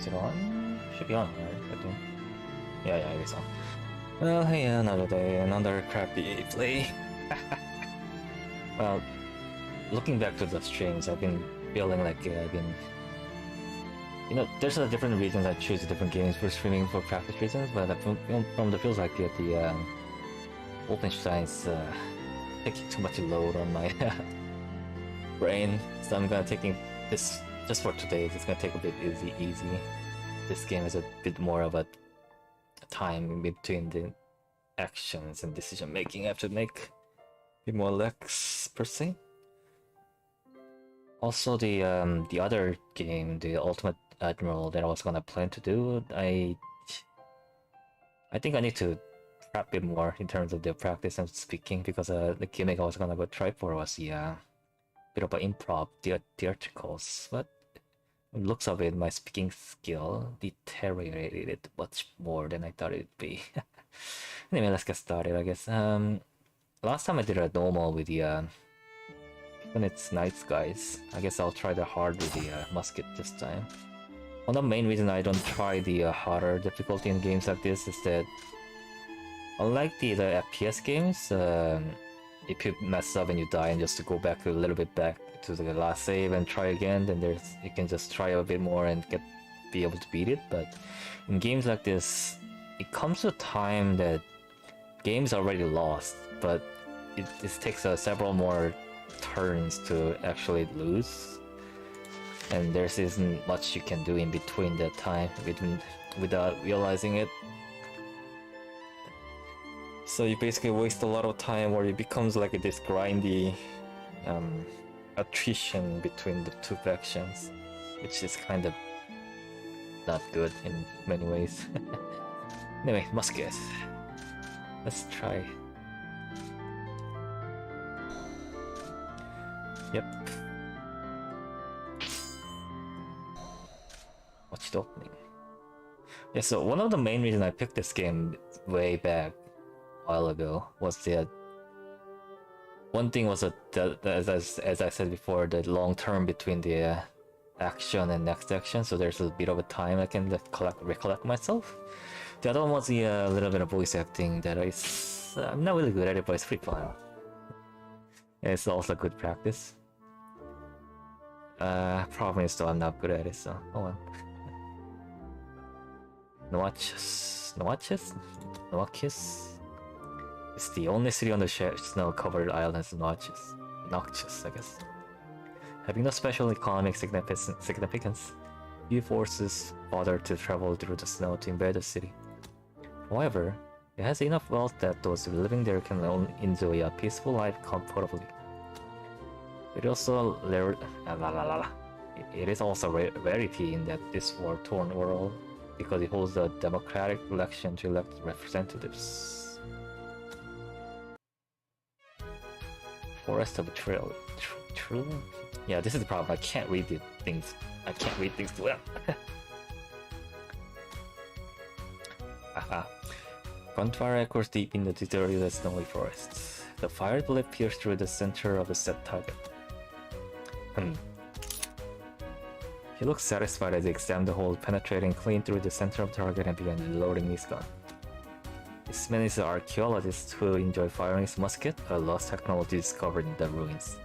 Is it on? Should be on, right? I think. Yeah, it is on. Well, hey, another day, another crappy play. Well, looking back to the streams, I've been feeling like I've been... You know, there's a different reasons I choose different games for streaming for practice reasons, but from the feels like the Wolfenstein's taking too much load on my brain, so I'm gonna taking this just for today. It's gonna take a bit easy. This game has a bit more of a time in between the actions and decision making I have to make. A bit more lax per se. Also, the other game, the Ultimate Admiral that I was gonna plan to do, I think I need to prep a bit more in terms of the practice and speaking, because the gimmick I was gonna go try for was the bit of an improv theatricals, but from the looks of it, my speaking skill deteriorated much more than I thought it'd be. Anyway, let's get started, I guess. Last time I did a normal with the when it's night skies. I guess I'll try the hard with the musket this time. One of the main reasons I don't try the harder difficulty in games like this is that, unlike the FPS games, if you mess up and you die and just to go back a little bit back to the last save and try again, then you can just try a bit more and be able to beat it. But in games like this, it comes to a time that game's already lost, but it takes several more turns to actually lose, and there isn't much you can do in between that time without realizing it. So you basically waste a lot of time, or it becomes like this grindy attrition between the two factions, which is kind of not good in many ways. Anyway, musket. Let's try. Yep. Watch the opening. Yeah, so one of the main reasons I picked this game way back a while ago was that one thing was that as I said before, the long term between the action and next action, so there's a bit of a time I can recollect myself. The other one was the little bit of voice acting that I'm not really good at it, but it's pretty fun. It's also good practice. Problem is though I'm not good at it, so oh well. Noachis? It's the only city on the snow-covered islands. Noxious, I guess. Having no special economic significance, few forces bother to travel through the snow to invade the city. However, it has enough wealth that those living there can enjoy a peaceful life comfortably. It is also a rarity in that this war-torn world, because it holds a democratic election to elect representatives. Forest of Trail. True? Yeah, this is the problem. I can't read things. I can't read things too well. Aha. Gunfire echoes deep in the deserted snowy forests. The fired bullet pierced through the center of the set target. He looked satisfied as he examined the hole, penetrating clean through the center of the target and began reloading his gun. This man is an archaeologist who enjoyed firing his musket, a lost technology discovered in the ruins.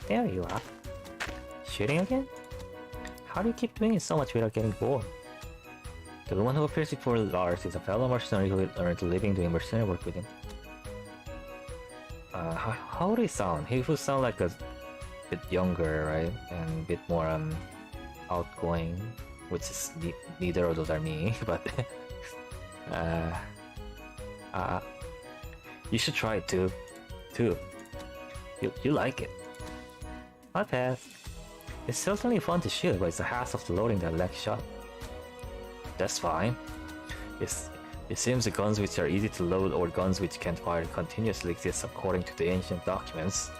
There you are. Shooting again? How do you keep doing it so much without getting bored? The woman who appears before Lars is a fellow mercenary who earned a living doing mercenary work with him. How would he sound? He would sound like a bit younger, right? And a bit more outgoing, which is neither of those are me, but you should try it too. You like it. I'll pass. It's certainly fun to shoot, but it's a hassle to loading that leg shot. That's fine. It seems the guns which are easy to load or guns which can fire continuously exist according to the ancient documents.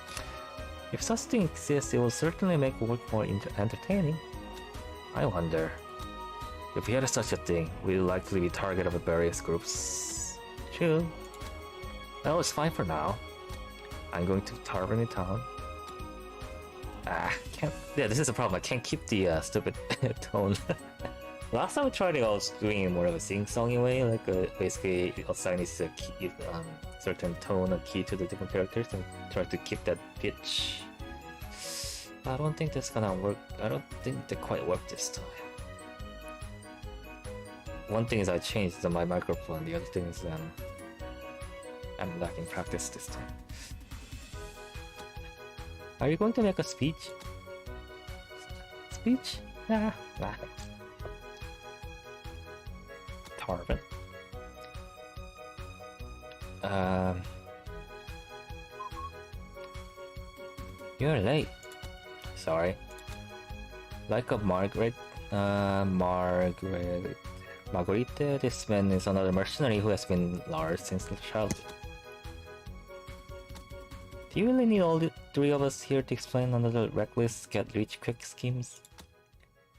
If such thing exists, it will certainly make work more entertaining. I wonder. If we had such a thing, we'd likely be target of various groups. True. Well, it's fine for now. I'm going to Tavern in town. Can't. Yeah, this is a problem. I can't keep the stupid tone. Last time I tried it, I was doing it more of a sing-songy way, like basically assigning a key, certain tone or key to the different characters and try to keep that pitch. I don't think that's gonna work. I don't think they quite work this time. One thing is I changed my microphone. The other thing is I'm lacking practice this time. Are you going to make a speech? Speech? Nah. Tarvin. You're late. Sorry. Like a Margaret. Margarita, this man is another mercenary who has been Lars since childhood. Do you really need all the three of us here to explain another reckless get-rich-quick schemes?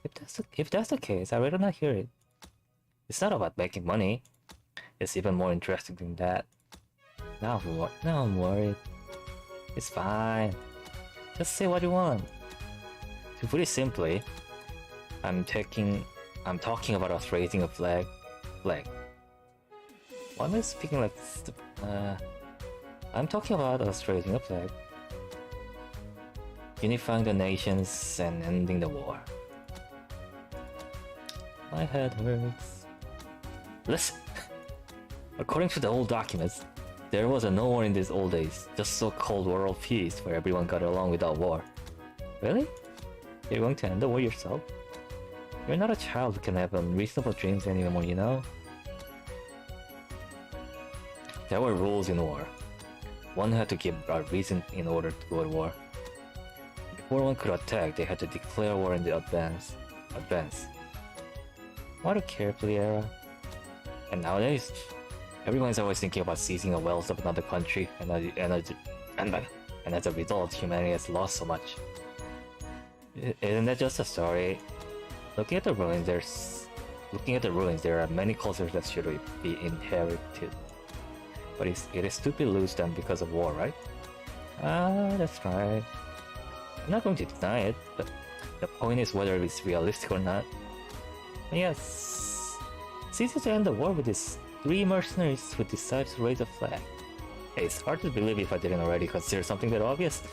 If that's the case, I'd rather not hear it. It's not about making money. It's even more interesting than that. Now I'm worried. It's fine. Just say what you want. To put it simply, I'm talking about us raising a flag. Why am I speaking like I'm talking about us raising a flag, unifying the nations and ending the war. My head hurts. Listen, according to the old documents, there was no war in these old days, just so-called world peace where everyone got along without war. Really? You're going to end the war yourself? You're not a child who can have unreasonable dreams anymore, you know? There were rules in war. One had to give a reason in order to go to war. Before one could attack, they had to declare war in the advance. What a carefree era. And nowadays, everyone is always thinking about seizing the wealth of another country, and as a result, humanity has lost so much. Isn't that just a story? Looking at the ruins, there are many cultures that should be inherited. But it is stupid to lose them because of war, right? That's right. I'm not going to deny it, but the point is whether it's realistic or not. And yes, it's easy to end the war with these 3 mercenaries who decide to raise a flag. Hey, it's hard to believe if I didn't already consider something that obvious.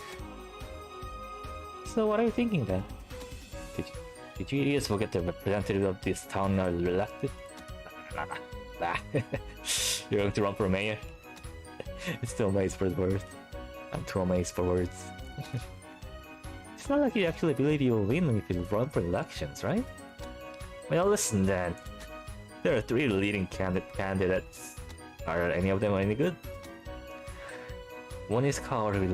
So what are you thinking then? Did you idiots forget the representative of this town are elected? You're going to run for mayor? It's too amazed for words. I'm too amazed for words. It's not like you actually believe you will win if you run for elections, right? Well, listen then. There are 3 leading candidates. Are any of them any good? One is a coward who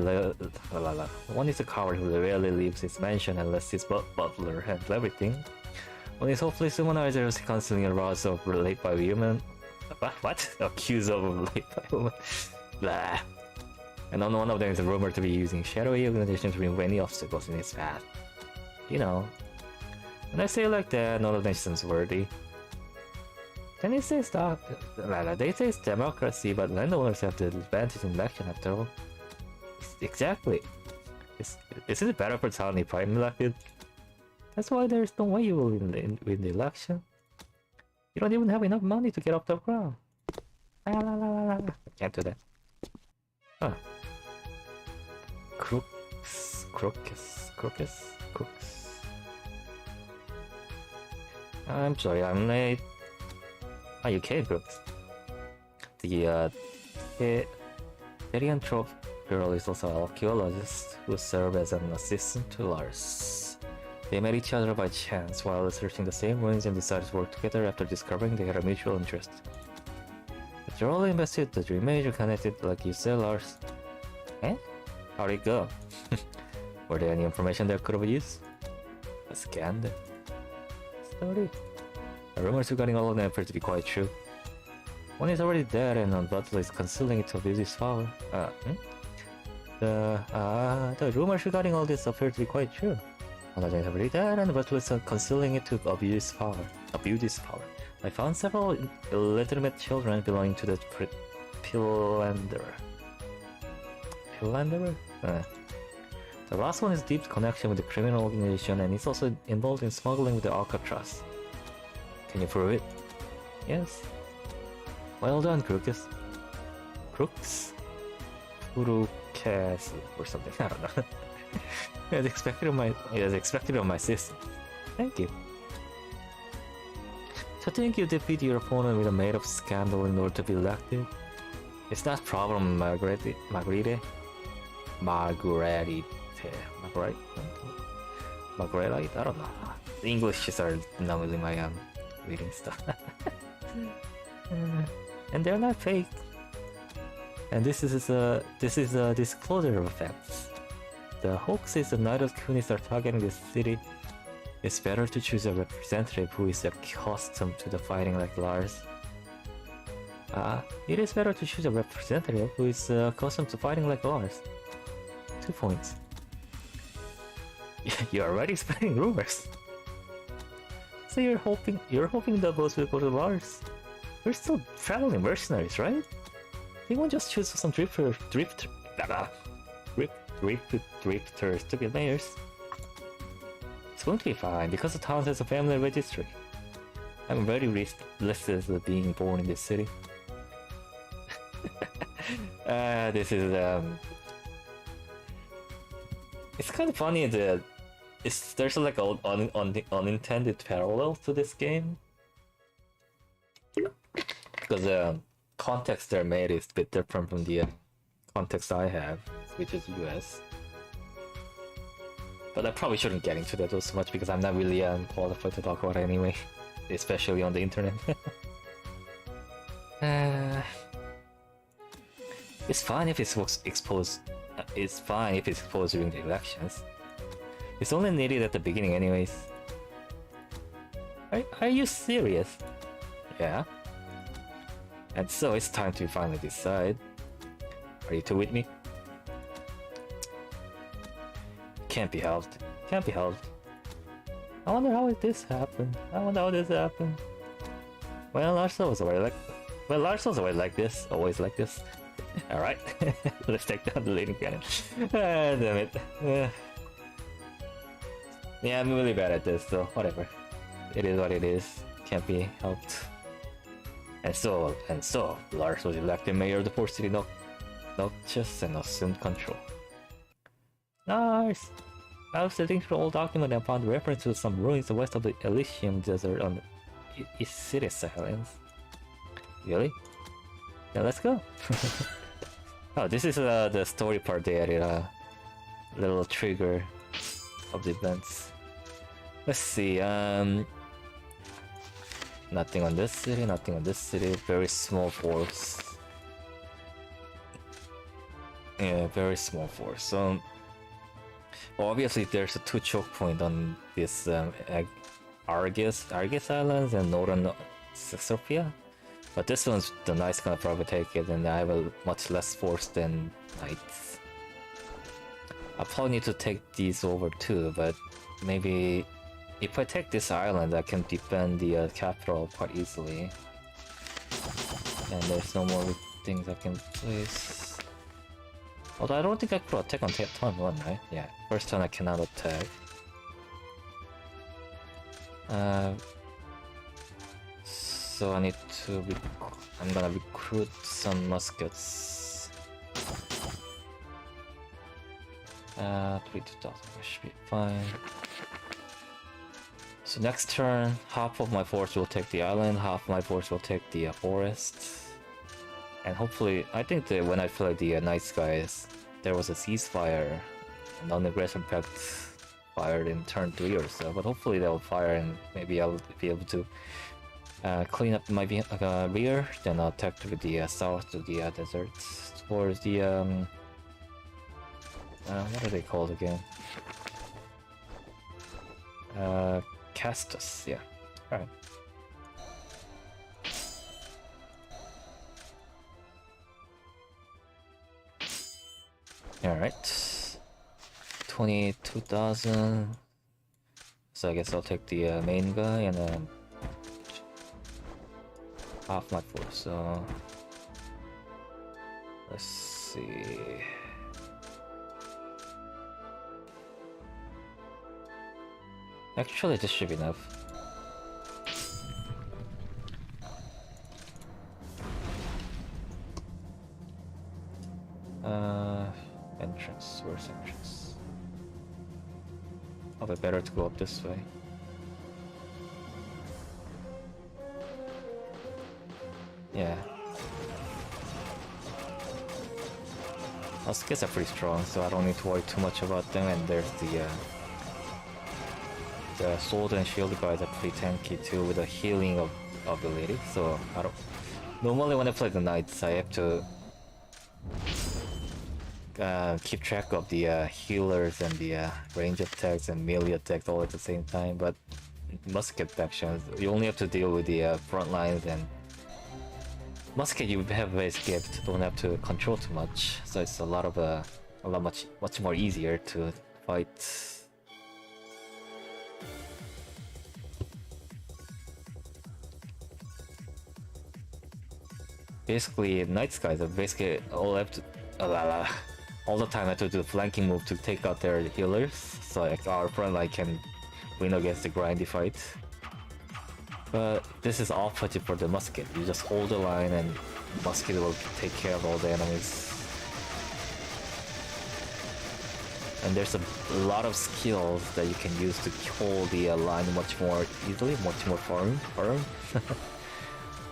rarely leaves his mansion unless his butler handles everything. One is hopeless womanizer who's constantly aroused of rape by women. What? Accused of rape by women. Blah. And one of them is rumored to be using shadowy organizations to remove any obstacles in his path. You know. When I say it like that, none of them seems worthy. Then they say it's democracy, but landowners have the advantage in election after all. Exactly. Isn't it better for town if I'm elected? That's why there's no way you will win the election. You don't even have enough money to get off the ground. I can't do that. Huh. Crooks. I'm sorry, I'm late. Oh, you came, Brooks. The Therianthrope girl is also an archaeologist who served as an assistant to Lars. They met each other by chance while researching the same ruins and decided to work together after discovering they had a mutual interest. After all invested, the dream major connected like you said, Lars. Eh? How'd it go? Were there any information that could have used? A scanned story. The rumors regarding all of them appear to be quite true. One is already dead and Butler is concealing it to abuse his power. The rumors regarding all this appear to be quite true. One of them is already dead and Butler is concealing it to abuse his power. I found several illegitimate children belonging to the Pillanderer. The last one is deep connection with the criminal organization and is also involved in smuggling with the Alcatraz. Can you prove it? Yes. Well done, Crooks. Crooks? Crooks or something, I don't know. As expected of my system. Thank you. To think you defeat your opponent with a made-up scandal in order to be elected? It's not problem, Marguerite. Marguerite? Marguerite? I don't know. The Englishes are normally my reading stuff. And they're not fake. And this is a disclosure of facts. The hoax is the night of Kunis are targeting this city. It's better to choose a representative who is accustomed to the fighting like Lars. It is better to choose a representative who is accustomed to fighting like Lars. 2 points. You're already spreading rumors. So you're hoping the votes will go to Lars. We're still traveling mercenaries, right? They won't just choose some drifters to be mayors. It's going to be fine because the town has a family registry. I'm very listless of being born in this city. This is it's kind of funny that there's like an unintended parallel to this game because the context they're made is a bit different from the context I have, which is US. But I probably shouldn't get into that so much because I'm not really qualified to talk about it anyway, especially on the internet. It's fine if it's exposed. It's fine if it's exposed during the elections. It's only needed at the beginning, anyways. Are you serious? Yeah. And so it's time to finally decide. Are you two with me? Can't be helped. Can't be helped. I wonder how this happened. Well, Larsa was always like this. Always like this. Alright. Let's take down the leading cannon. Damn it. Yeah, I'm really bad at this, so whatever. It is what it is. Can't be helped. And so, Lars was elected mayor of the port city Noctis and assumed control. Nice! I was sitting through the old document and found reference to some ruins west of the Elysium Desert on the Isiris Islands. Really? Yeah, let's go! Oh, this is the story part they added, a little trigger of the events. Let's see, nothing on this city, very small force. Yeah, very small force. So obviously there's a 2 choke point on this Argus Islands and Northern Sophia. But this one's the Knights gonna probably take it, and I have a much less force than Knights. I probably need to take these over too, but maybe if I take this island, I can defend the capital quite easily. And there's no more things I can place. Although I don't think I could attack on turn 1, right? Yeah, first turn I cannot attack. So I need to I'm gonna recruit some muskets. 3,000 should be fine. So next turn, half of my force will take the island, half of my force will take the forest. And hopefully, I think that when I played the Night Skies, there was a ceasefire, a non-aggression pact fired in turn 3 or so, but hopefully they'll fire and maybe I'll be able to clean up my rear, then I'll attack to the south to the desert towards the what are they called again? Castus, yeah. Alright. Alright. 22,000. So I guess I'll take the main guy and half my force, so let's see. Actually, this should be enough. Entrance. Where's entrance? Probably better to go up this way. Yeah. Muskets are pretty strong, so I don't need to worry too much about them. And there's the sword and shield guys are pretty tanky too, with a healing ability. So I don't. Normally when I play the knights, I have to keep track of the healers and the range attacks and melee attacks all at the same time. But Musket Faction, you only have to deal with the front lines, and Musket you have basically don't have to control too much, so it's much more easier to fight. Basically, Knights guys are basically all have to all the time have to do the flanking move to take out their healers, so like our front line can win against the grindy fight. But this is opposite for the Musket. You just hold the line and Musket will take care of all the enemies. And there's a lot of skills that you can use to hold the line much more easily, much more firm.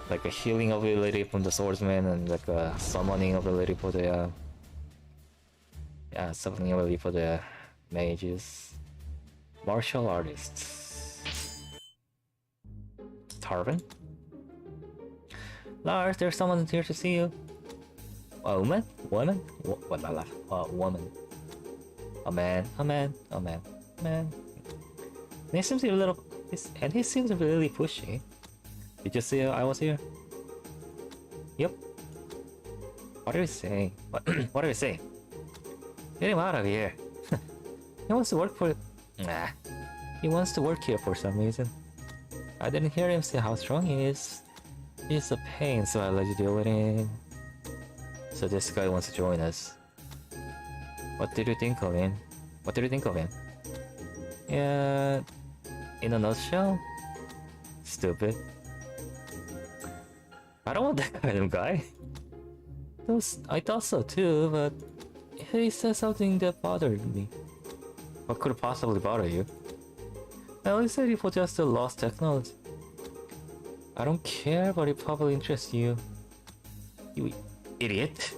Like a healing ability from the swordsman and like a summoning ability for the summoning ability for the mages. Martial artists. Tarvin? Lars, there's someone here to see you. A woman? Woman? Woman. A man. Man. And he seems to be a little... he seems to be really pushy. Did you see I was here? Yep. What are you saying? What are you saying? Get him out of here. He wants to work for... Nah. He wants to work here for some reason. I didn't hear him say how strong he is. He's a pain, so I let you deal with him. So this guy wants to join us. What did you think of him? Yeah... In a nutshell? Stupid. I don't want that kind of guy. I thought so too, but... he said something that bothered me. What could possibly bother you? Well, he said it was just a lost technology. I don't care, but it probably interests you. You idiot.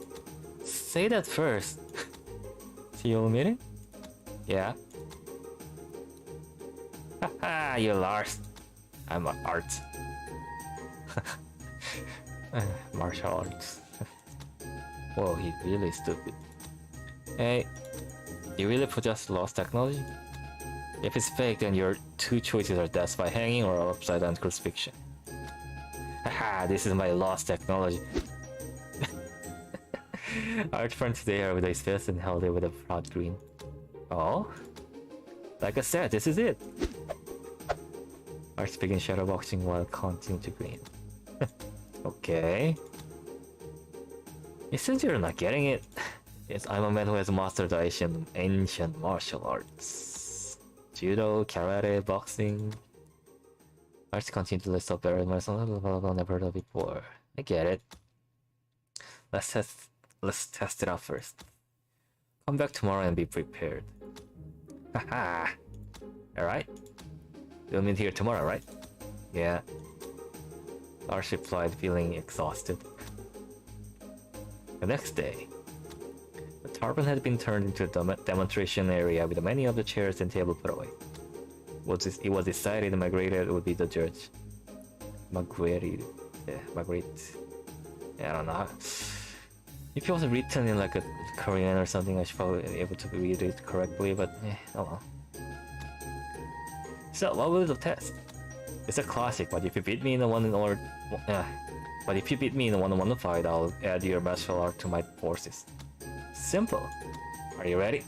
Say that first. See you meeting? Yeah. Haha, you Lars. I'm an art. Martial arts. Whoa, he's really stupid. Hey, you really possess lost technology? If it's fake, then your two choices are death by hanging or upside down crucifixion. Haha, this is my lost technology. Art friends there with his fist and held it with a proud grin. Oh? Like I said, this is it! Arts began shadowboxing while continuing to grin. Okay. Since you're not getting it, yes, I'm a man who has mastered the ancient martial arts. Judo, karate, boxing. Arts continue to list up better myself, never heard of before. I get it. Let's test it out first. Come back tomorrow and be prepared. Haha. Alright. You'll meet here tomorrow, right? Yeah. Lars replied, feeling exhausted. The next day, the tarpon had been turned into a demonstration area with many of the chairs and tables put away. It was decided Margaret would be the judge. Margaret. Yeah, Margaret. Yeah, I don't know. If it was written in like a Korean or something, I should probably be able to read it correctly, but oh well. So, what was the test? It's a classic, but if you beat me in the one-on-one fight, I'll add your martial art to my forces. Simple. Are you ready?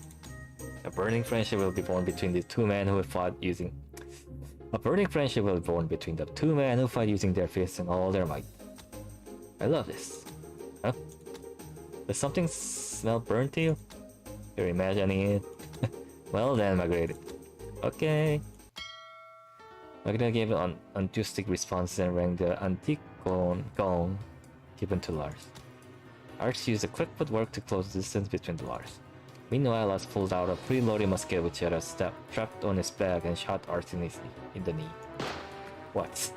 A burning friendship will be born between the two men who fought using... A burning friendship will be born between the two men who fight using their fists and all their might. I love this. Huh? Does something smell burnt to you? You're imagining it? Well then, Margaret. Okay. Magda gave an enthusiastic response and rang the antique gong given to Lars. Lars used a quick footwork to close the distance between the Lars. Meanwhile, Lars pulled out a preloaded musket which had a strapped on his back and shot Ars in the knee. What?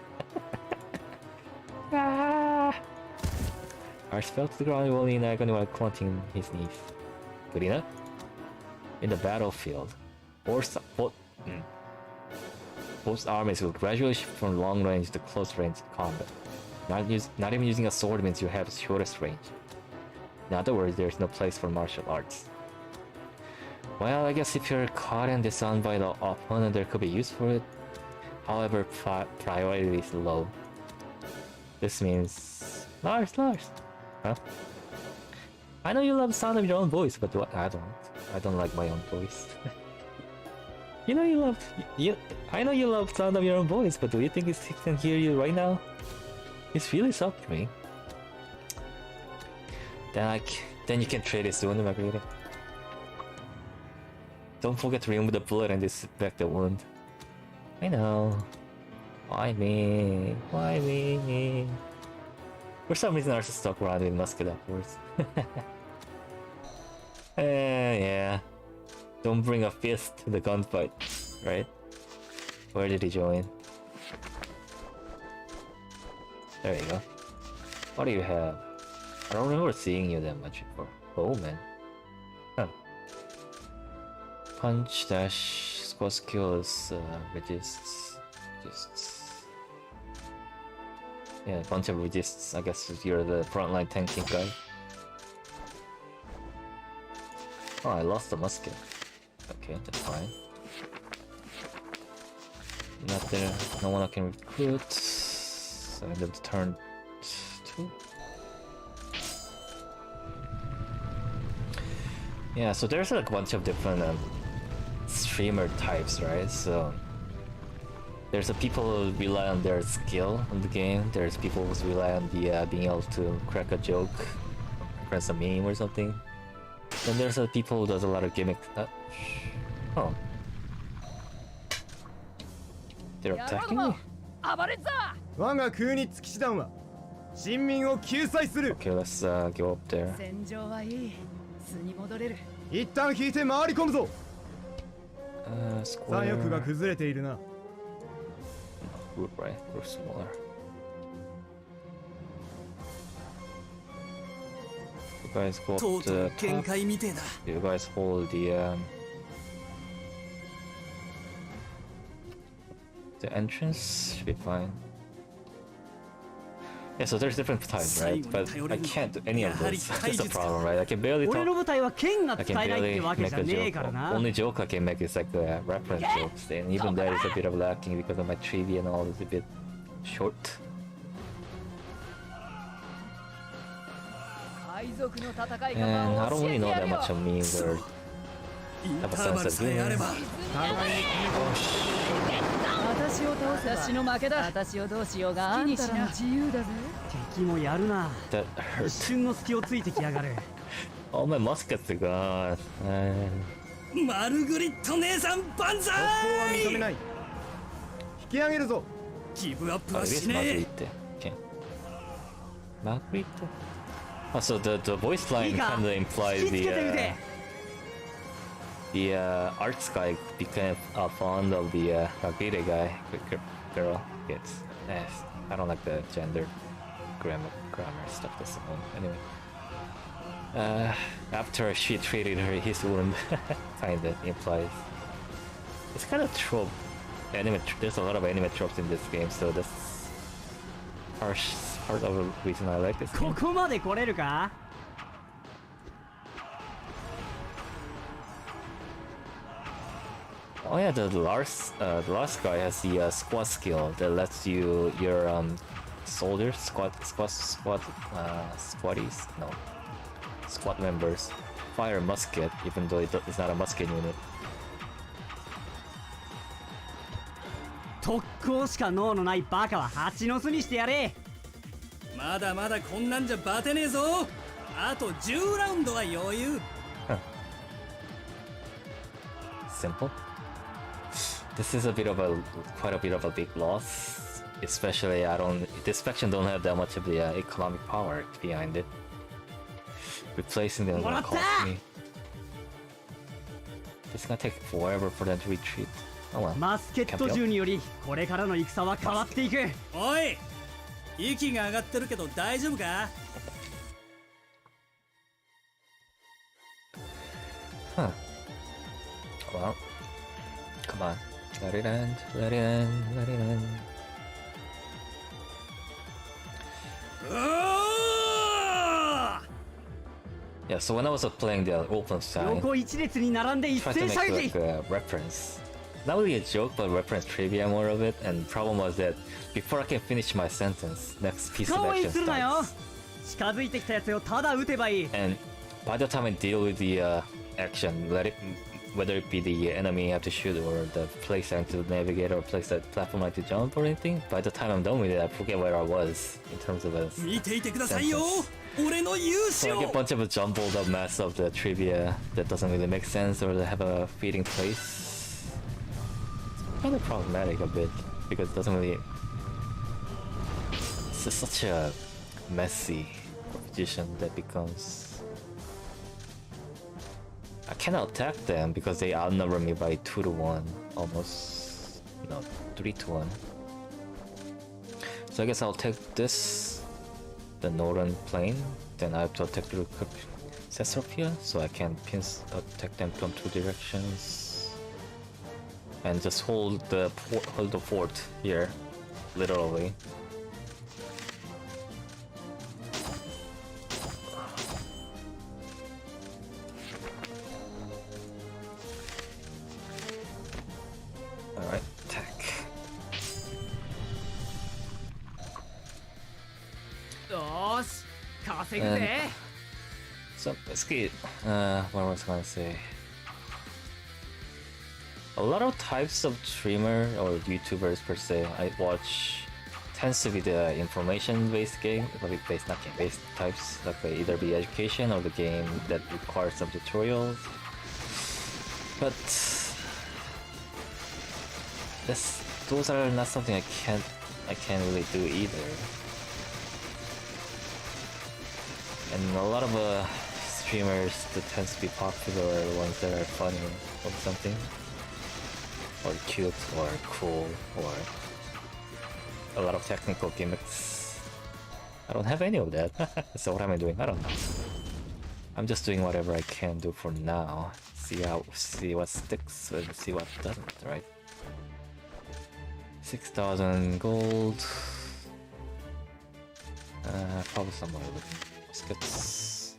Ars fell to the ground rolling in agony while clutching his knees. Good enough? In the battlefield, both armies will gradually shift from long range to close range combat. Not even using a sword means you have the shortest range. In other words, there's no place for martial arts. Well, I guess if you're caught and disarmed by the opponent, there could be use for it. However, priority is low. This means... Lars! Huh? I know you love the sound of your own voice, but I don't. I don't like my own voice. I know you love the sound of your own voice, but do you think it can hear you right now? It's really suffering. Then you can trade it soon, Margarita. Don't forget to remove the bullet and disinfect the wound. I know. Why me? For some reason, I was stuck around with musket afterwards. Yeah. Don't bring a fist to the gunfight, right? Where did he join? There you go. What do you have? I don't remember seeing you that much before. Oh man. Huh. Punch, dash, squad skills, resists. Yeah, a bunch of resists. I guess you're the frontline tanking guy. Oh, I lost the musket. Okay, that's fine. Not there. No one I can recruit. So I end up to turn 2. Yeah, so there's like a bunch of different streamer types, right? So there's the people who rely on their skill in the game. There's people who rely on the being able to crack a joke, press a meme or something. Then there's the people who does a lot of gimmicks. Oh. They're attacking me? Okay, let's go up there. Square. Group, right? We're smaller. You guys go up to the top. You guys hold the entrance. Should be fine. Yeah, so there's different types, right? But I can't do any of those. That's the problem, right? I can barely talk. I can barely make a joke. Only joke I can make is like the reference jokes, and even that is a bit of lacking because of my trivia and all is a bit short. And I don't really know that much of memes or have a sense of humor. That hurt. All my muskets are gone. Oh, it is Marguerite. Okay. Marguerite? Oh, so the voice line kind of implies the arts guy became fond of the Marguerite guy, girl. It's I don't like the gender grammar stuff. That's the one. Anyway, after she treated his wound, kinda implies. It's kind of trope. There's a lot of anime tropes in this game, so that's part of the reason I like this game. Oh yeah, the last guy has the squad skill that lets your soldiers, squad members fire a musket even though it's not a musket unit. Huh. Simple. This is quite a bit of a big loss. Especially this faction don't have that much of the economic power behind it. Replacing them will cost me. It's gonna take forever for them to retreat. Oh well. マスケット銃によりこれからの戦は変わっていく。おい、息が上がってるけど大丈夫か？ Huh. Well, come on. Let it end, let it end, let it end. Yeah, so when I was playing the open side, 横一列に並んで一 tried 斉 to 射 make 撃。 like a reference. Not really a joke, but reference trivia more of it. And problem was that before I can finish my sentence, next piece of 顔に action するなよ。 starts. 近づいてきたやつをただ撃てばいい。 And by the time I deal with the action, whether it be the enemy I have to shoot or the place I have to navigate or place that platform I have to jump or anything, by the time I'm done with it, I forget where I was in terms of a 見ていてくださいよ。 sentence. 俺の優 So 勝。 I get a bunch of a jumbled up mess of the trivia that doesn't really make sense or they have a feeding place. It's kind of problematic a bit because it doesn't really. It's just such a messy proposition that becomes. I cannot attack them because they outnumber me by 2-1, almost. No, 3-1. So I guess I'll take this, the northern plane, then I have to attack the Cesropia, so I can attack them from 2 directions. And just hold the fort here, literally. Alright, attack. よーし、稼ぐぜ。 So let's get what was I gonna say? A lot of types of streamer or YouTubers per se I watch tends to be the information-based game, not game-based types, like either be education or the game that requires some tutorials. But those are not something I can't really do either. And a lot of streamers that tends to be popular are the ones that are funny or something, or cute or cool or a lot of technical gimmicks. I don't have any of that. So what am I doing? I don't know. I'm just doing whatever I can do for now. See what sticks and see what doesn't, right? 6,000 gold. Probably some more muskets.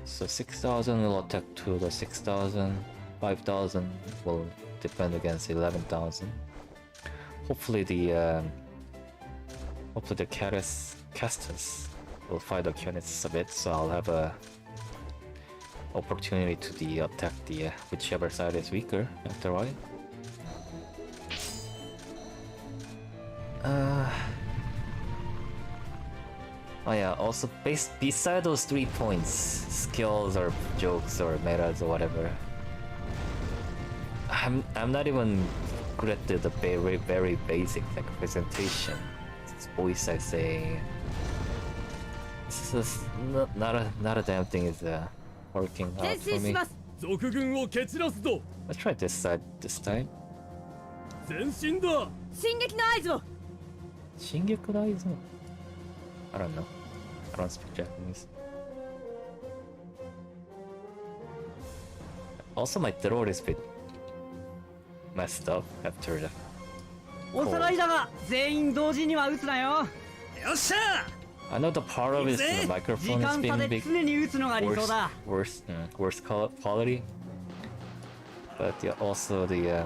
So 6,000 will attack to the 6,000. 5,000 will defend against 11,000. Hopefully the casters will fight the units a bit, so I'll have a opportunity to attack the whichever side is weaker after a while. Oh yeah, also beside those 3 points, skills or jokes or metas or whatever, I'm not even good at the very, very basic like presentation. It's voice I say. It's just not a damn thing is working out for me. 賊軍を蹴散らすぞ。 Let's try this side this time. 前進だ。進撃の合図を。 Shingekudaizo? I don't know. I don't speak Japanese. Also, my throat is a bit messed up after the. おさらいだが、全員同時には撃つなよ。よっしゃ。 I know the part of it is the 時 microphone is 間差 being で big, 常に撃つのが理想だ。 worse quality. But yeah, also the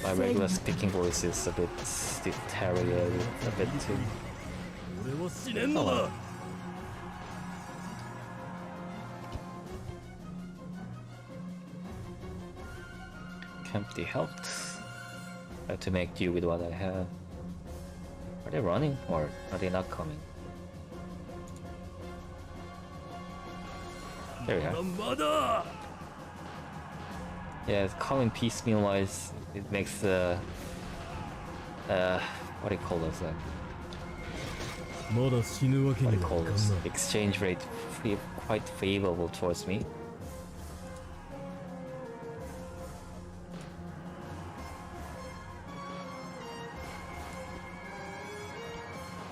my regular speaking voice is a bit deteriorated a bit too. 俺は死ねんのだ。 Can't be helped. I have to make do with what I have. Are they running or are they not coming? There we are. まだ。Yeah, calling piecemeal wise, it makes what do you call those? まだ死ぬわけ What に do you はい call かん those? な。 Exchange rate quite favorable towards me.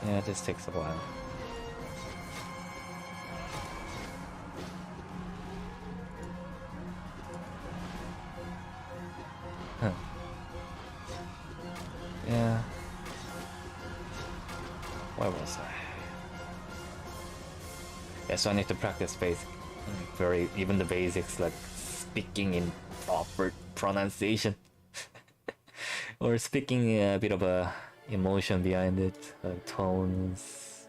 Yeah, this takes a while. Huh. Yeah. Where was I? Yeah, so I need to practice basic, even the basics like speaking in proper pronunciation, or speaking a bit of a emotion behind it, like tones,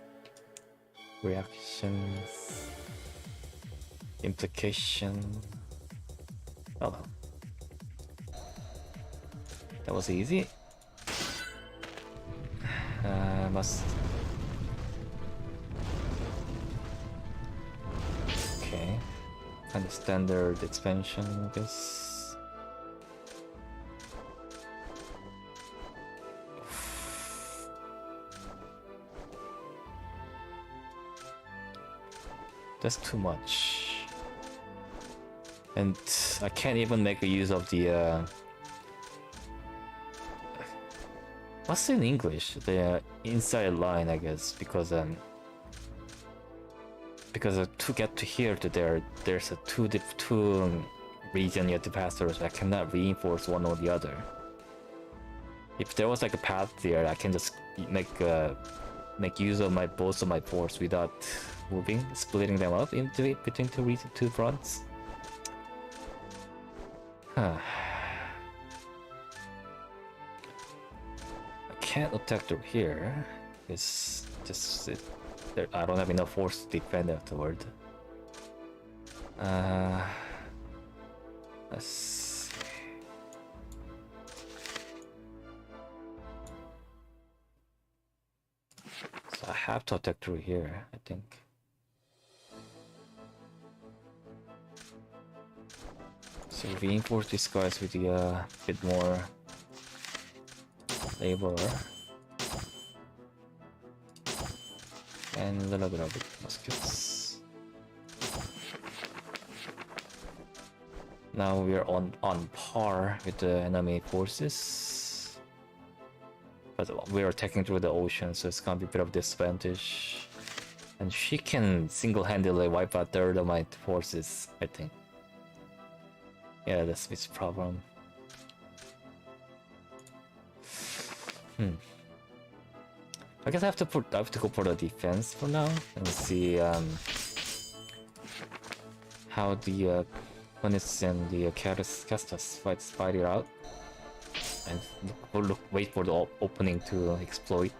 reactions, implication. Oh well. That was easy. Must. Okay. Kind of standard expansion, I guess. That's too much. And I can't even make a use of the what's in English? The inside line, I guess, because to get to here to there, there's a two region you have to pass through, so I cannot reinforce one or the other. If there was like a path there, I can just make use of both of my force without moving, splitting them up into between two fronts. Huh. I can't attack through here. It's just I don't have enough force to defend afterward. Let's see. So I have to attack through here, I think. So reinforce these guys with the bit more labor. And a little bit of muskets. Now we are on par with the enemy forces, but we are attacking through the ocean, so it's gonna be a bit of disadvantage. And she can single-handedly wipe out third of my forces, I think. Yeah, that's its problem. I guess I have to go for the defense for now and see how the Quinnis and the Castas fight it out, and wait for the opening to exploit.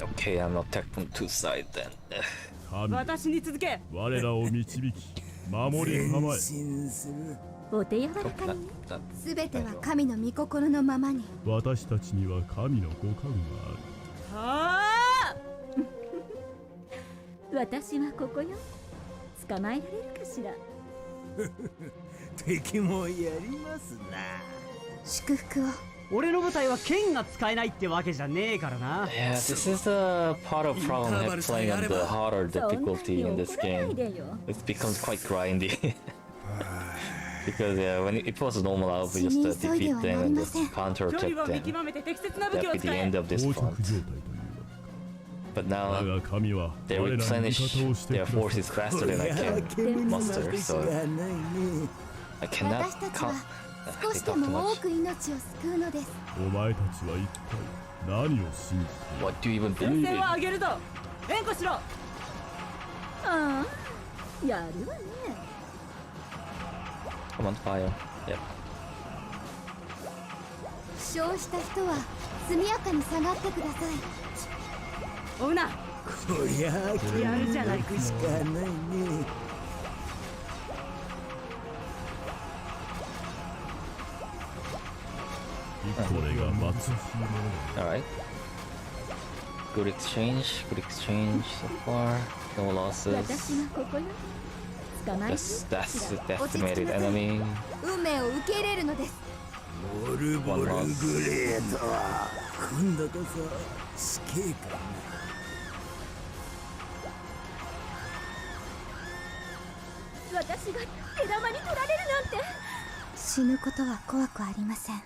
Okay, I'm not attacked from two sides then. 私に続け。我らを導き守りたまえ。お手柔らかにね。 すべては神の御心のままに。私たちには神のご加護があはあ。私はここよ。捕まえられるかしら。敵もやりますな。祝福を。俺の部隊は剣が使えないってわけじゃねえからな。Yeah, this is a part of problem of playing on the harder difficulty in this game. It becomes quite grindy. Because when it was normal, I would just defeat them and just counter-attack them. That'd be the end of this る。 front. 状態というわけか。 But 我 now が神は they 我らの味 replenish 方をしてく their ださい。 forces faster than I can muster, so I 私 cannot たちは count. 少し They で talk too も多 much. く命を救うのです。お前たちは一体何を信じている。 What do you even 前 believe 線 in? は上げるぞ。援護しろ。ああ、やるわね。 I'm on fire. Yep. 負傷した人は速やかに下がってください。追うな。こりゃあやるじゃないか。しかないね。 これが松しいものだ。 Alright. Good exchange so far. No 私 losses. がここよ捕まえて That's the estimated enemy. 運命を受け入れるのです。ボルボ One ル loss. グレートは今度こそ死刑かな。私が手玉に取られるなんて。死ぬことは怖くありません。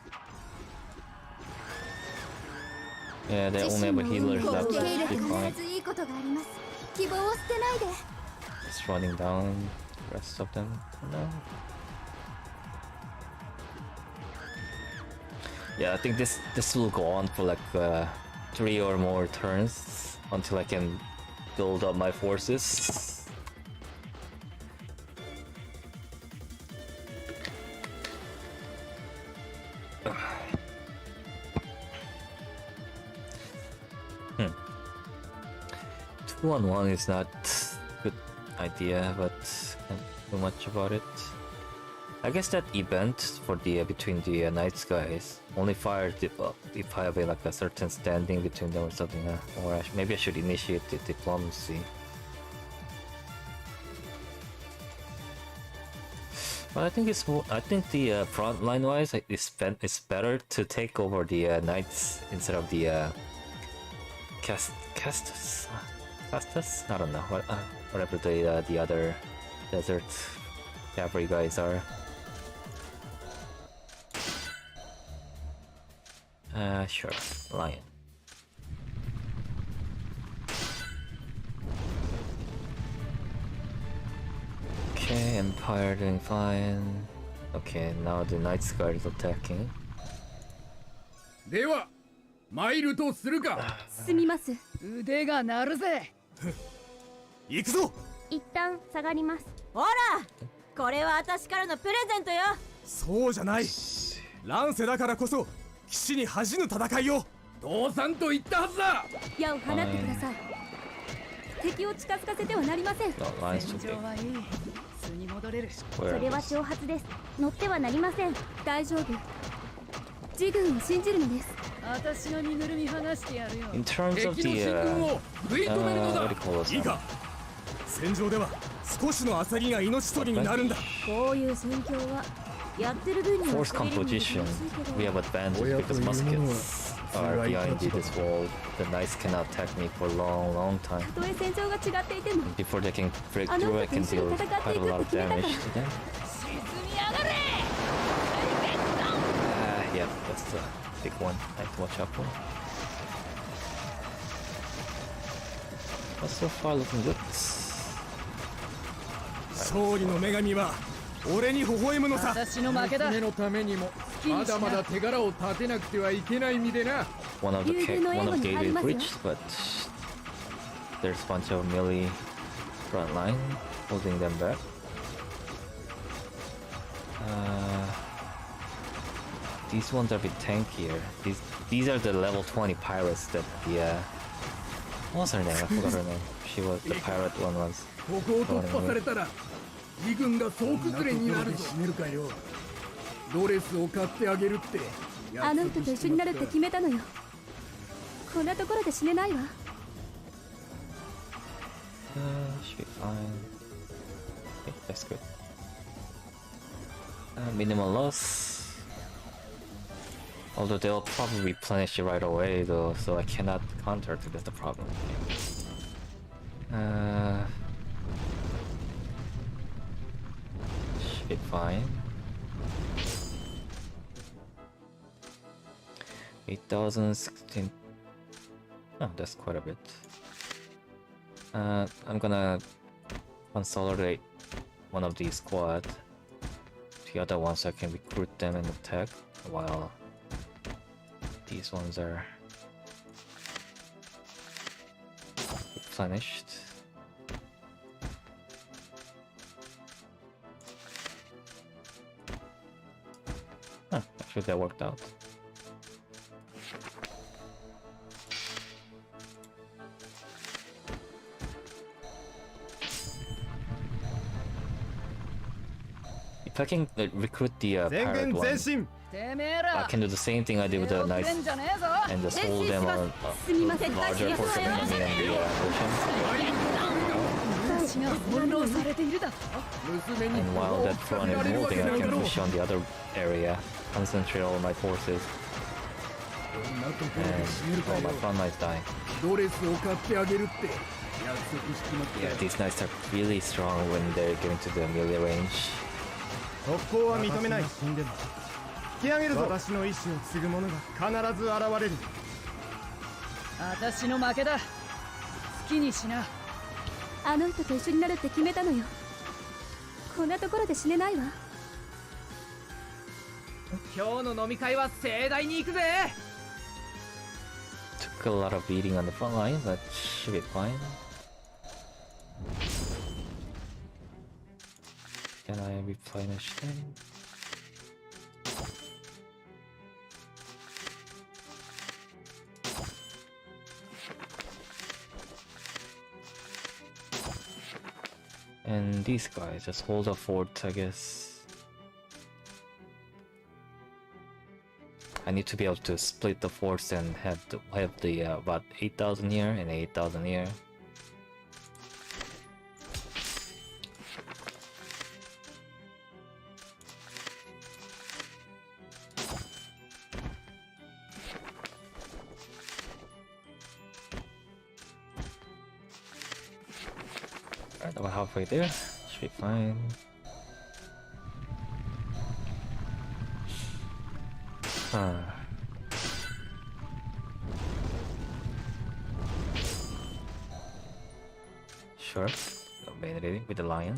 Yeah, they 自 only 身 have の a 運 healer 命を left. 受け入れ Be て fine. 必ずいいことがあります。希望を捨てないで。 Just running down the rest of them for now. Yeah, I think this will go on for like 3 or more turns until I can build up my forces. Two on one is not a good idea, but can't do much about it. I guess that event for the between the night skies only fires if I have like a certain standing between them or something, or maybe I should initiate the diplomacy. But I think the front line wise, it's better to take over the knights instead of the castus. I don't know whatever the other desert cavalry guys are. Sure, lion. Okay, Empire doing fine. Okay, now the Night Guard is attacking. では参るとするか。進みます。腕が鳴るぜ。行くぞ。一旦下がります。ほらこれは私からのプレゼントよ。そうじゃない。乱世だからこそ騎士に恥じぬ戦いを。父さんと言ったはずだ。矢を放ってください。敵を近づかせてはなりません。 The lion's too 戦 big. 場はいい。巣に戻れる。そ Where れは is 挑発です。乗ってはなりません。大丈夫。自軍を信じるのです。私の身ぐるみ離してやるよ。 in terms of 敵の the 進軍を食い止めるの what だ do you。call this? いいか。戦場では少しの焦りが命取りになるんだ。こういう戦況はやってる分には Force 滑れるので composition. 楽しいけど We have advantage because muskets are behind this wall. The knights cannot attack me for a long time. たとえ戦場が違っていても Before they can break あの through, I 人と can 一緒 deal に戦って quite い a く lot っ of て決めたから damage to them. 沈み上がれ。 Yeah, that's the big one. I have to watch out for. But so far looking good. 勝利の女神は俺に微笑むのさ。私の負けだ。娘のためにもまだまだ手柄を立てなくてはいけない身でな。 One of the 優遇の援護 David に入りますよ。 breached, but there's a bunch of melee front line holding them back. These ones are a bit tankier. These are the level 20 pirates that the what was her name? I forgot her name. She was the pirate one was. ここを突破されたら自軍が総崩れになるぞ。死ねるかよ。ドレスを買ってあげるってあの人と一緒になるって決めたのよ。こんなところで死ねないわ。Should be fine. Okay, that's good. Minimal loss. Although they'll probably replenish it right away though, so I cannot counter to that's the problem. Should be fine. 8,016. Oh, that's quite a bit. I'm gonna consolidate one of these squad. The other ones I can recruit them and attack while these ones are replenished. Huh, actually that worked out. If I can recruit the 全 pirate 軍 one, 前進 I can do the same thing I did with the knights and just hold them on a larger portion of the enemy and the ocean. And while that front is holding, I can push on the other area, concentrate all my forces. And oh, my front knight's dying. ドレスを買ってあげるって約束してまったよ Yeah, these knights are really strong when they're getting to the melee range. 特攻は認めない死んでも引き上げるぞ私の意志を継ぐ者が必ず現れる私の負けだ。好きにしな。あの人と一緒になるって決めたのよ。こんなところで死ねないわ。今日の飲み会は盛大に行くぜ。Took a lot of beating on the front line, but should be fine. Can I replenish them? And these guys just hold a fort, I guess. I need to be able to split the force and have the about 8,000 here and 8,000 here. Alright, about halfway there. Should be fine. Sure, dominating with the lion.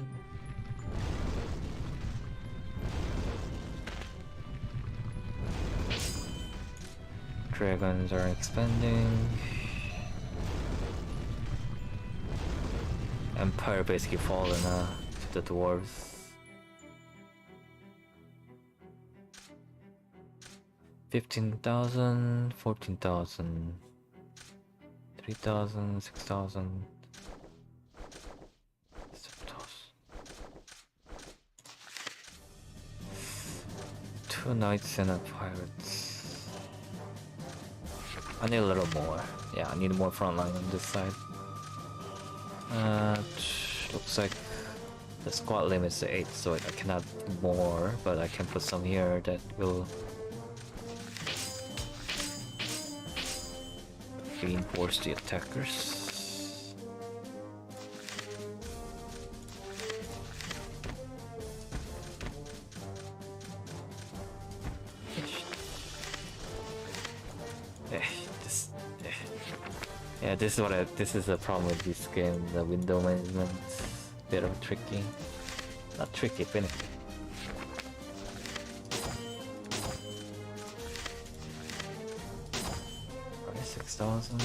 Dragons are expanding. Empire basically fallen to the dwarves. 15,000, 14,000, 3,000, 6,000, 7,000. 2 knights and a pirate. I need a little more. Yeah, I need more front line on this side. Looks like the squad limit is 8, so I cannot more, but I can put some here that will reinforce the attackers. Yeah, this is the problem with this game. The window management bit of tricky, not tricky, finicky. Alright, 6,000.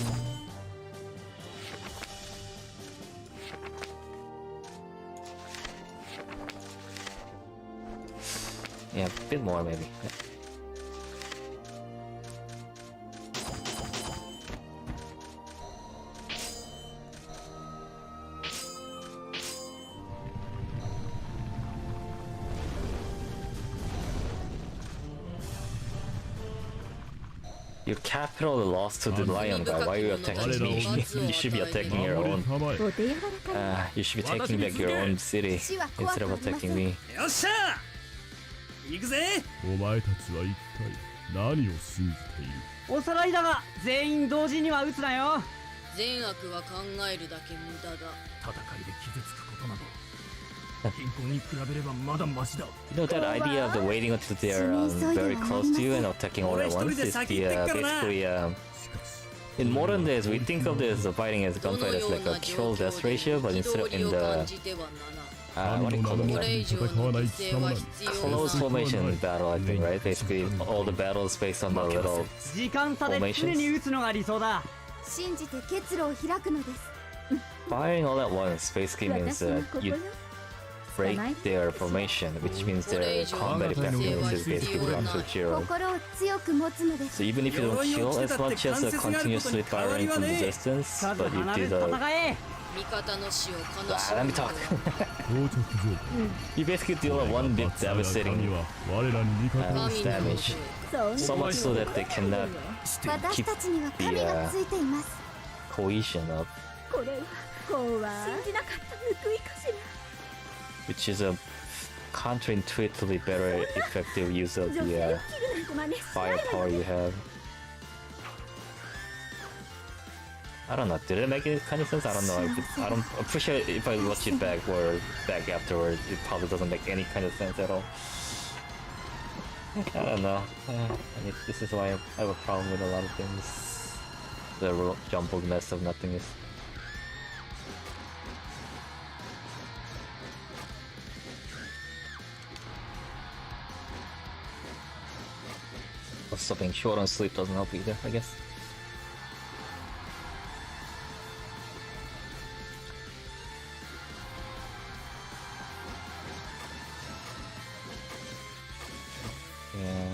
Yeah, a bit more maybe. Yeah. Your capital lost to the lion guy. Why are you attacking me? You should be attacking your own. You should be taking back your own city instead of attacking me. よっしゃ行くぜ。お前たちは一体何を信じている？おさらいだが全員同時には撃つなよ。善悪は考えるだけ無駄だ。戦いで傷つくことなど貧困に比べればまだマシだ。 You know that idea of the waiting until they're very close to you and attacking all at once is the basically in modern days we think of this fighting as gunfight as like a kill death ratio, but instead of in the what do you call it? Close formation battle, I think, right? Basically all the battles based on the little 時間差で常に撃つのが理想だ。信じて結露を開くのです firing all at once basically means you break their formation, which means their combat effectiveness is basically up to 0. 心を強く持つのです So even if you don't kill as much as continuously firing from the distance, さず but you 離れ do て the... 戦え 味方の死を悲し Let む me talk. 到着状態 You basically deal a one bit 神 devastating は我らに味方 神の damage. そん So much so that they cannot 私たちには神がついています cohesion up, これは怖い信じなかった報いかしら which is a counterintuitively better effective use of 女性を the 切るなんて真似しないで firepower you have. I don't know. Did it make any kind of sense? I don't know. I'm pretty sure if I watch it back or back afterwards, it probably doesn't make any kind of sense at all. I don't know. I mean, this is why I have a problem with a lot of things. The jumbled mess of nothingness. Also, being short on sleep doesn't help either, I guess. Yeah.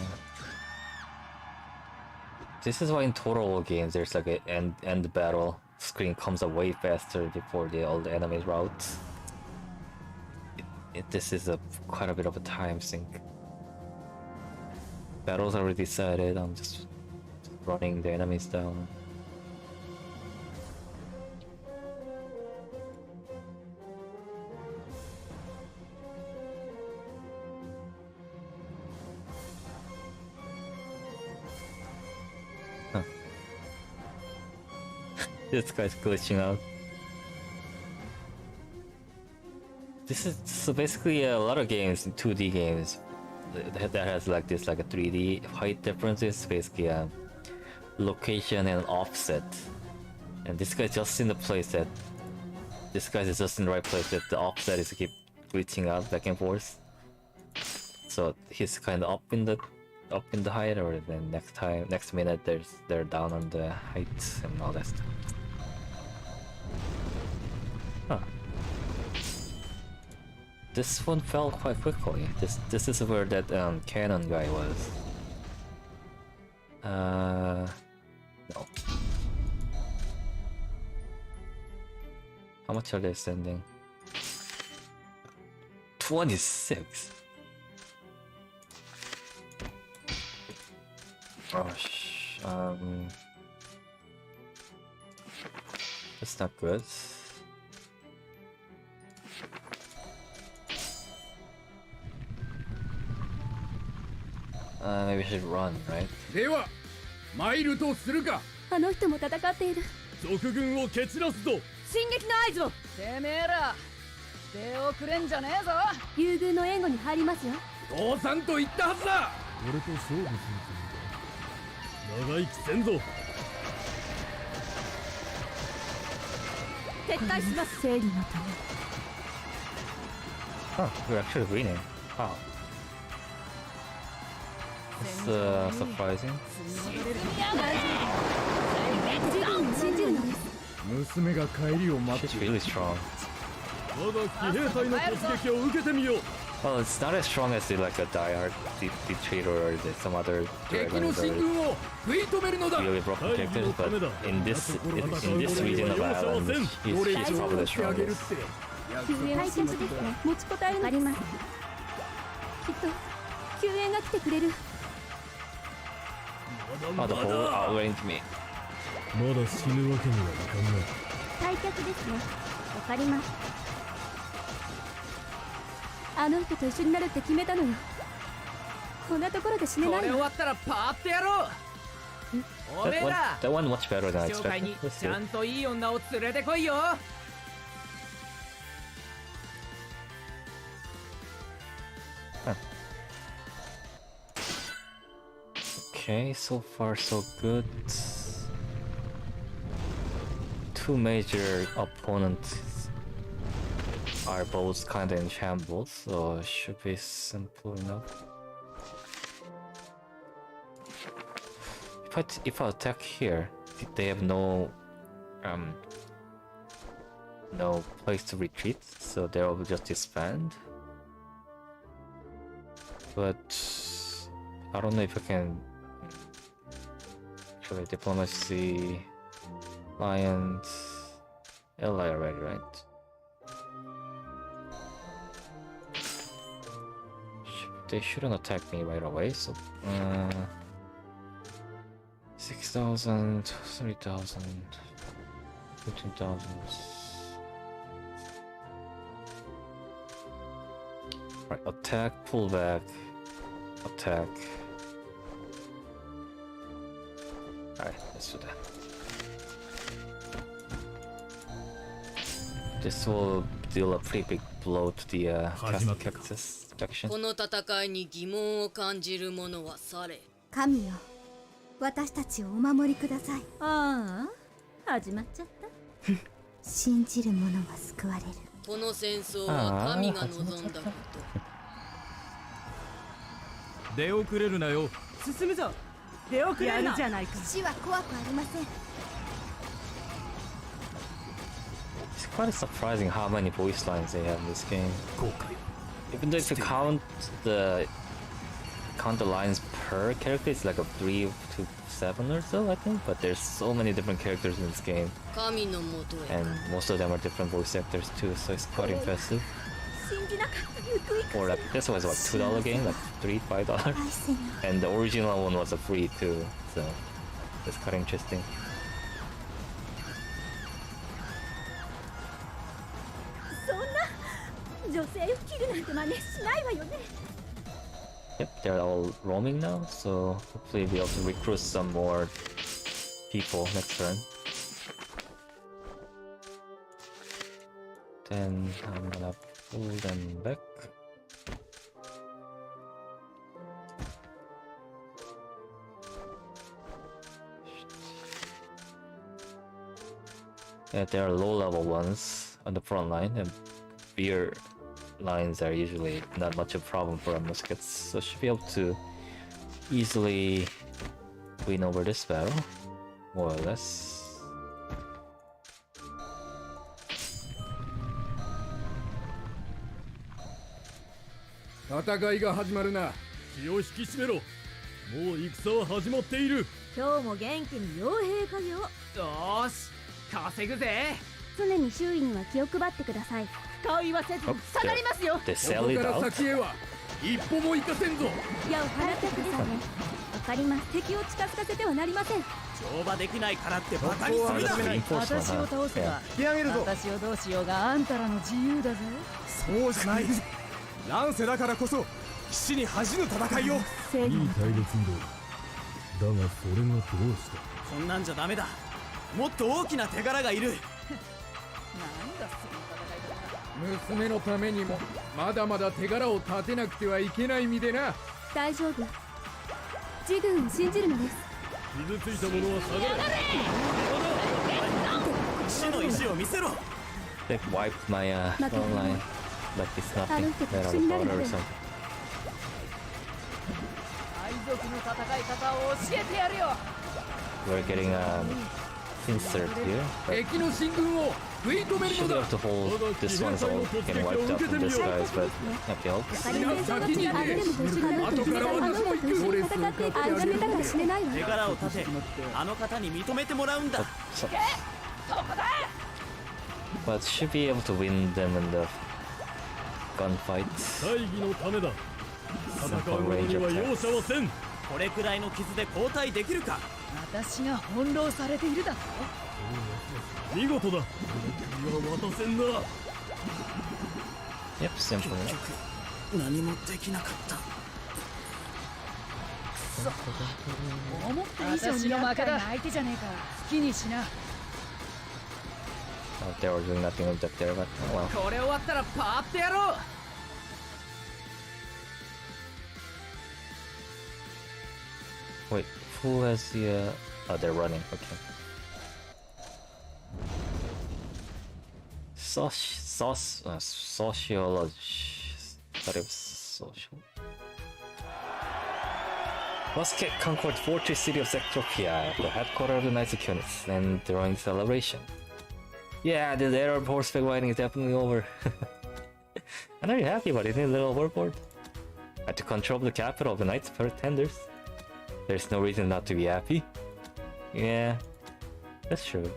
This is why in Total War games there's like a end battle screen comes up way faster before all the enemies routes. This is quite a bit of a time sink. Battles already decided, I'm just running the enemies down. Huh. This guy's glitching out. This is so basically a lot of games, 2D games, that has like this like a 3D height differences, basically location and offset. And this guy's just in the place that this guy's just in the right place that the offset is keep glitching out back and forth. So he's kind of up in the height, or then next minute they're down on the height and all that stuff. Huh. This one fell quite quickly. This is where that cannon guy was. No. How much are they sending? 26. Gosh, that's not good. Maybe I should run, right? では参るとするかあの人も戦っている賊軍を蹴散らすぞ進撃の合図をてめえら出遅れんじゃねえぞ優遇の援護に入りますよ父さんと言ったはずだ俺と勝負するつもりだ長生きせんぞ撤退します正義のため Huh, we're actually winning. Wow. That's surprising. 自分を信じるのです娘が帰りを待って She's really strong. 我が騎兵隊の突撃を受けてみよう Well, it's not as strong as like a diehard Retreat or some other 敵の dragons 進 or 軍を食い止めるのだ really broken characters, but in this region of Ireland, he's probably the してあげるっ strongest. て大切ですね持ちこたえるのですきっと救援が来てくれる Oh, the whole outranked me. まだ死ぬわけにはいかんな退却ですねわかりますあの人と一緒になるって決めたのよこんなところで死ねこないのれ終わったらパーってやろうおめえら That one much better than I 紹介 expected. に Let's ち see. ゃんといい女を連れてこいよ Okay, so far so good. Two major opponents are both kind of in shambles, so it should be simple enough. If I attack here, they have no place to retreat, so they will just disband. But I don't know if I can. Actually, diplomacy, alliance, ally already, right? They shouldn't attack me right away, so 6,000, 3,000, 15,000. Right, attack, pull back, attack. Alright, let's do that. This will deal a pretty big blow to the Musket Faction. この戦いに疑問を感じる者は去れ。神よ、私たちをお守りください。ああ、始まっちゃった。信じる者は救われる。この戦争は神が望んだこと。出遅れるなよ。進むぞ。出遅れるな。じゃないか。死は怖くありません。 It's quite surprising how many voice lines they have in this game. Even though if you count the lines per character, it's like a 3 to 7 or so, I think. But there's so many different characters in this game, 神のもとへ。 and most of them are different voice actors too. So it's quite impressive. 信じなかった報いか Or like this was what $2 game, like $3, $5, and the original one was a free too. So it's quite interesting. そんな女性を切るなんて真似しないわよね。 Yep, they're all roaming now, so hopefully we'll be able to recruit some more people next turn. Then I'm gonna pull them back. Yeah, there are low-level ones on the front line, and rear lines are usually not much of a problem for our muskets, so should be able to easily win over this battle, more or less. 戦いが始まるな。気を引き締めろ。もう戦は始まっている。今日も元気に傭兵家業。よーし、稼ぐぜ。常に周囲には気を配ってください。深追いはせず Oh, に下がりますよ。 they こ sell こ it から out. 先へは一歩も行かせんぞ。矢を放ってくださいね。わかります。敵を近づかせてはなりません。乗馬できないからってバカにす Oh, る that's な。 the reinforcement, 私を huh? 倒せ Yeah. ば引き上げるぞ。私をどうしようがあんたらの自由だぜ。そうじゃない。乱世だからこそ騎士に恥じぬ戦いを。正義のいい隊列だ。だがそれがどうしたこんなんじゃダメだ。もっと大きな手柄がいる。なんだその戦いだ。娘のためにもまだまだ手柄を立てなくてはいけない身でな。大丈夫。自軍を信じるのです。傷ついた者は下がれ。騎士の意志を見せろ。 They've wiped my front line like it's nothing. They're out of order or something. 海賊の戦い方を教えてやるよ。 We're getting insert here. But 敵の進軍を食い止める should の be だ。 able to hold this one's all getting wiped out from this guys, but that helps. 仮に戦場が違う。あれでもご主人の決めたものと一緒に戦って愛されたら死ねないわ。手柄を立て、あの方に認めてもらうんだ。 So, but should be able to win them in the gunfights. 大義のためだ。戦う者には容赦はせん。これくらいの傷で交代できるか。私が翻弄されているだろ。見事だ。君は渡せんな。 Yep, simple. 何もできなかった。思った以上に負けだ。相手じゃねえか。好きにしな。 Out there, we're doing nothing with that there, but oh well. これ終わったらパーってやろう。 Wait, who has the oh, they're running, okay. Sociology. Thought it was social. Musket conquered fortress city of Sectropia, the headquarters of the Knights of Cunis, and during the celebration. Yeah, the era of horseback riding is definitely over. I'm very happy about it, isn't it, little overboard? Had to control the capital of the Knights Pretenders. There's no reason not to be happy. Yeah, that's true.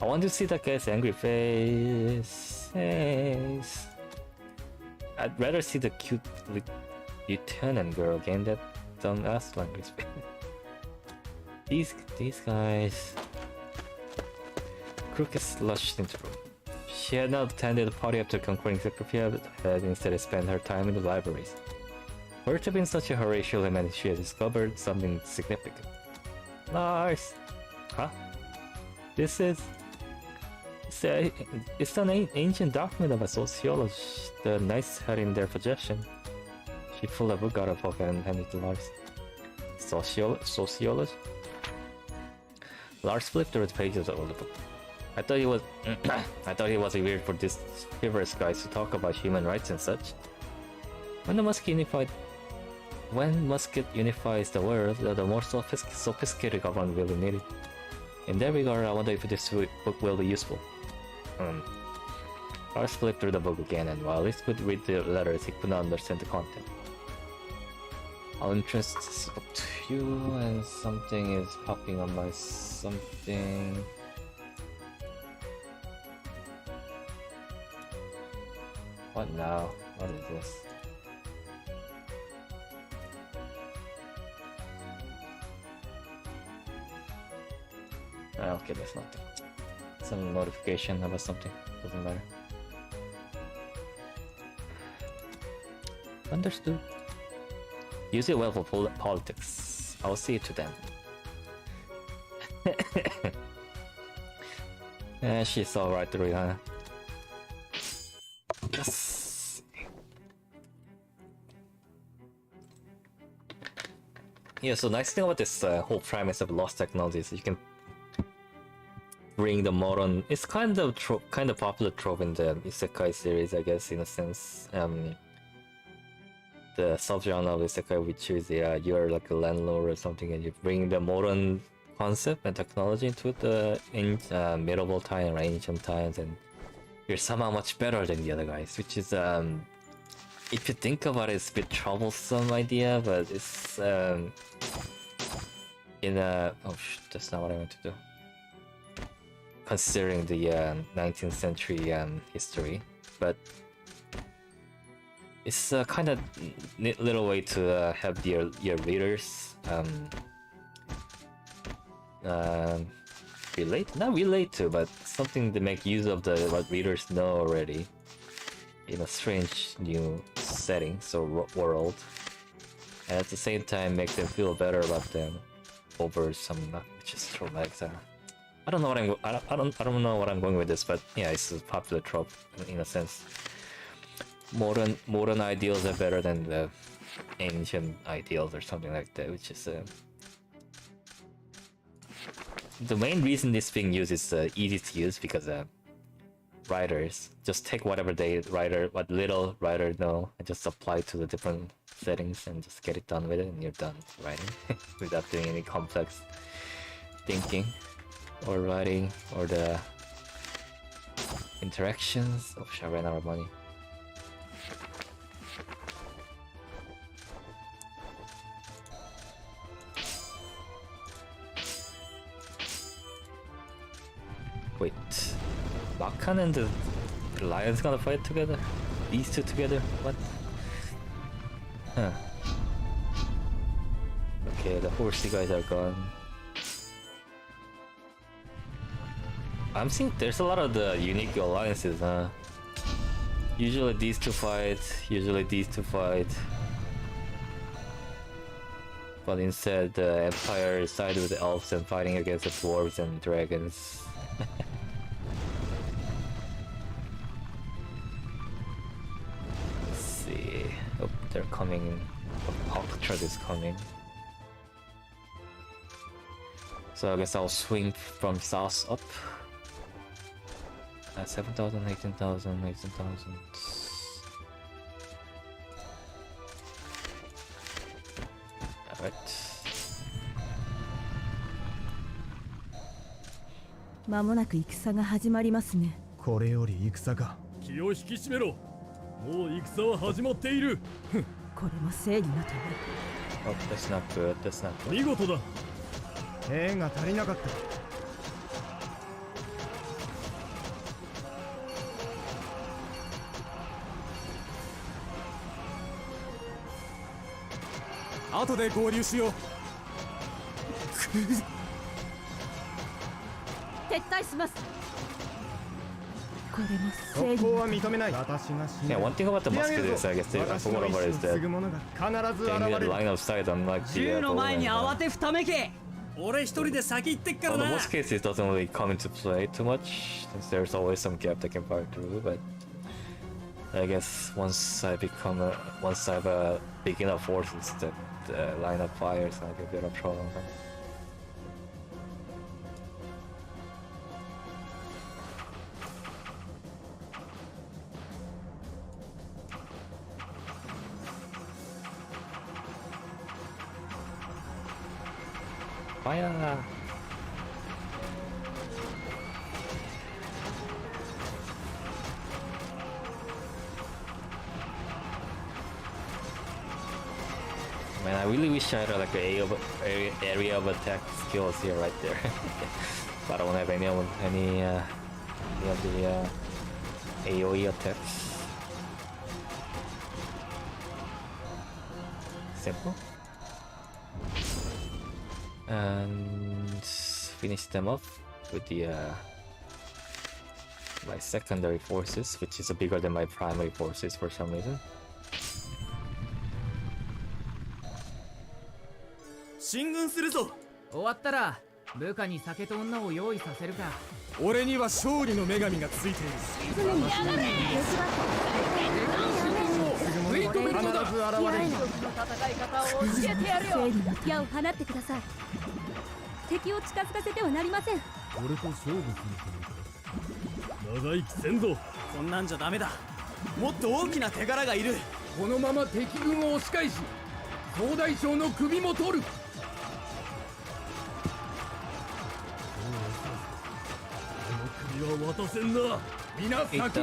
I want to see that guy's angry face. I'd rather see the cute lieutenant girl gain that dumbass language. These guys. Crooked slushed into the room. She had not attended the party after conquering Secretary, but had instead spent her time in the libraries. For to be in such a hurry, surely meant she had discovered something significant. Lars! Huh? This is... It's an ancient document of a sociologist the Knights had in their possession. She pulled a book out of her pocket and handed it to Lars. Sociologist? Lars flipped through the pages of the book. I thought he was weird for these chivalrous guys to talk about human rights and such. When Musket unifies the world, the more sophisticated government will be needed. In that regard, I wonder if this book will be useful. Lars flipped through the book again, and while he could read the letters, he could not understand the content. I'll entrust this book to you, and something is popping on my something. What now? What is this? Okay, that's nothing. Some notification about something. Doesn't matter. Understood. Use it well for politics. I'll see it to them. Yeah, she's alright through, huh? Yes. Yeah, so nice thing about this whole premise of lost technologies, you can bring the modern. It's kind of popular trope in the isekai series, I guess, in a sense. The subgenre of isekai, which is you're like a landlord or something, and you bring the modern concept and technology into the medieval time or ancient times, and you're somehow much better than the other guys, which is if you think about it, it's a bit troublesome idea, but it's that's not what I want to do. Considering the 19th century history, but it's a kind of neat little way to have your readers not relate to, but something to make use of what readers know already in a strange new setting, so world, and at the same time make them feel better about them over some just traumatic. I don't know what I don't know what I'm going with this, but yeah, it's a popular trope in a sense. Modern ideals are better than the ancient ideals or something like that, which is the main reason this being used is easy to use because writers just take whatever what little writer know and just apply to the different settings and just get it done with it, and you're done writing without doing any complex thinking or writing or the interactions. Oh, I ran out of money. Wait, Bakan and the Lions gonna fight together? These two together? What? Huh. Okay, the horsey guys are gone. I'm seeing there's a lot of the unique alliances, huh? Usually these two fight, but instead the Empire sided with the elves and fighting against the dwarves and dragons. Let's see. Oh, they're coming. Hawktruck is coming. So I guess I'll swing from south up. 7,000, 18,000, 18,000. Alright. 間もなく戦が始まりますね。これより戦か。気を引き締めろ。もう戦は始まっている。これも正義のため。 Oh, that's not good. That's not good. 見事だ。兵が足りなかった。後で合流しよう。撤退します。これも正義特攻はの認めない。私が死ん Yeah, だ。 one thing about the 引き上 musket げる is, ぞ。 I guess, I 私の forgot 意 about 志 is を継ぐ that 者が必ず they 現 need れ a る。 line of sight unlike the 銃の前に bow 慌 and, てふためけ。俺一人で先行ってっか well, ら the な。 most cases it doesn't really come into play too much since there's always some gap that can fire through, but I guess once I've big enough forces that line of fire is gonna be a bit of trouble. Fire! Man, I really wish I had like an area of attack skills here right there. But I don't have any of the AoE attacks. Simple. And finish them off with the my secondary forces, which is bigger than my primary forces for some reason. 進軍するぞ。終わったら部下に酒と女を用意させるか。俺には勝利の女神がついている。必ず現れる。戦い方を教えてやるよ。矢を放ってください。敵を近づかせてはなりません。俺と勝負するつもりか。長生きせんぞ。こんなんじゃダメだ。もっと大きな手柄がいる。このまま敵軍を押し返し総大将の首も取る。首は渡せんな。皆先に行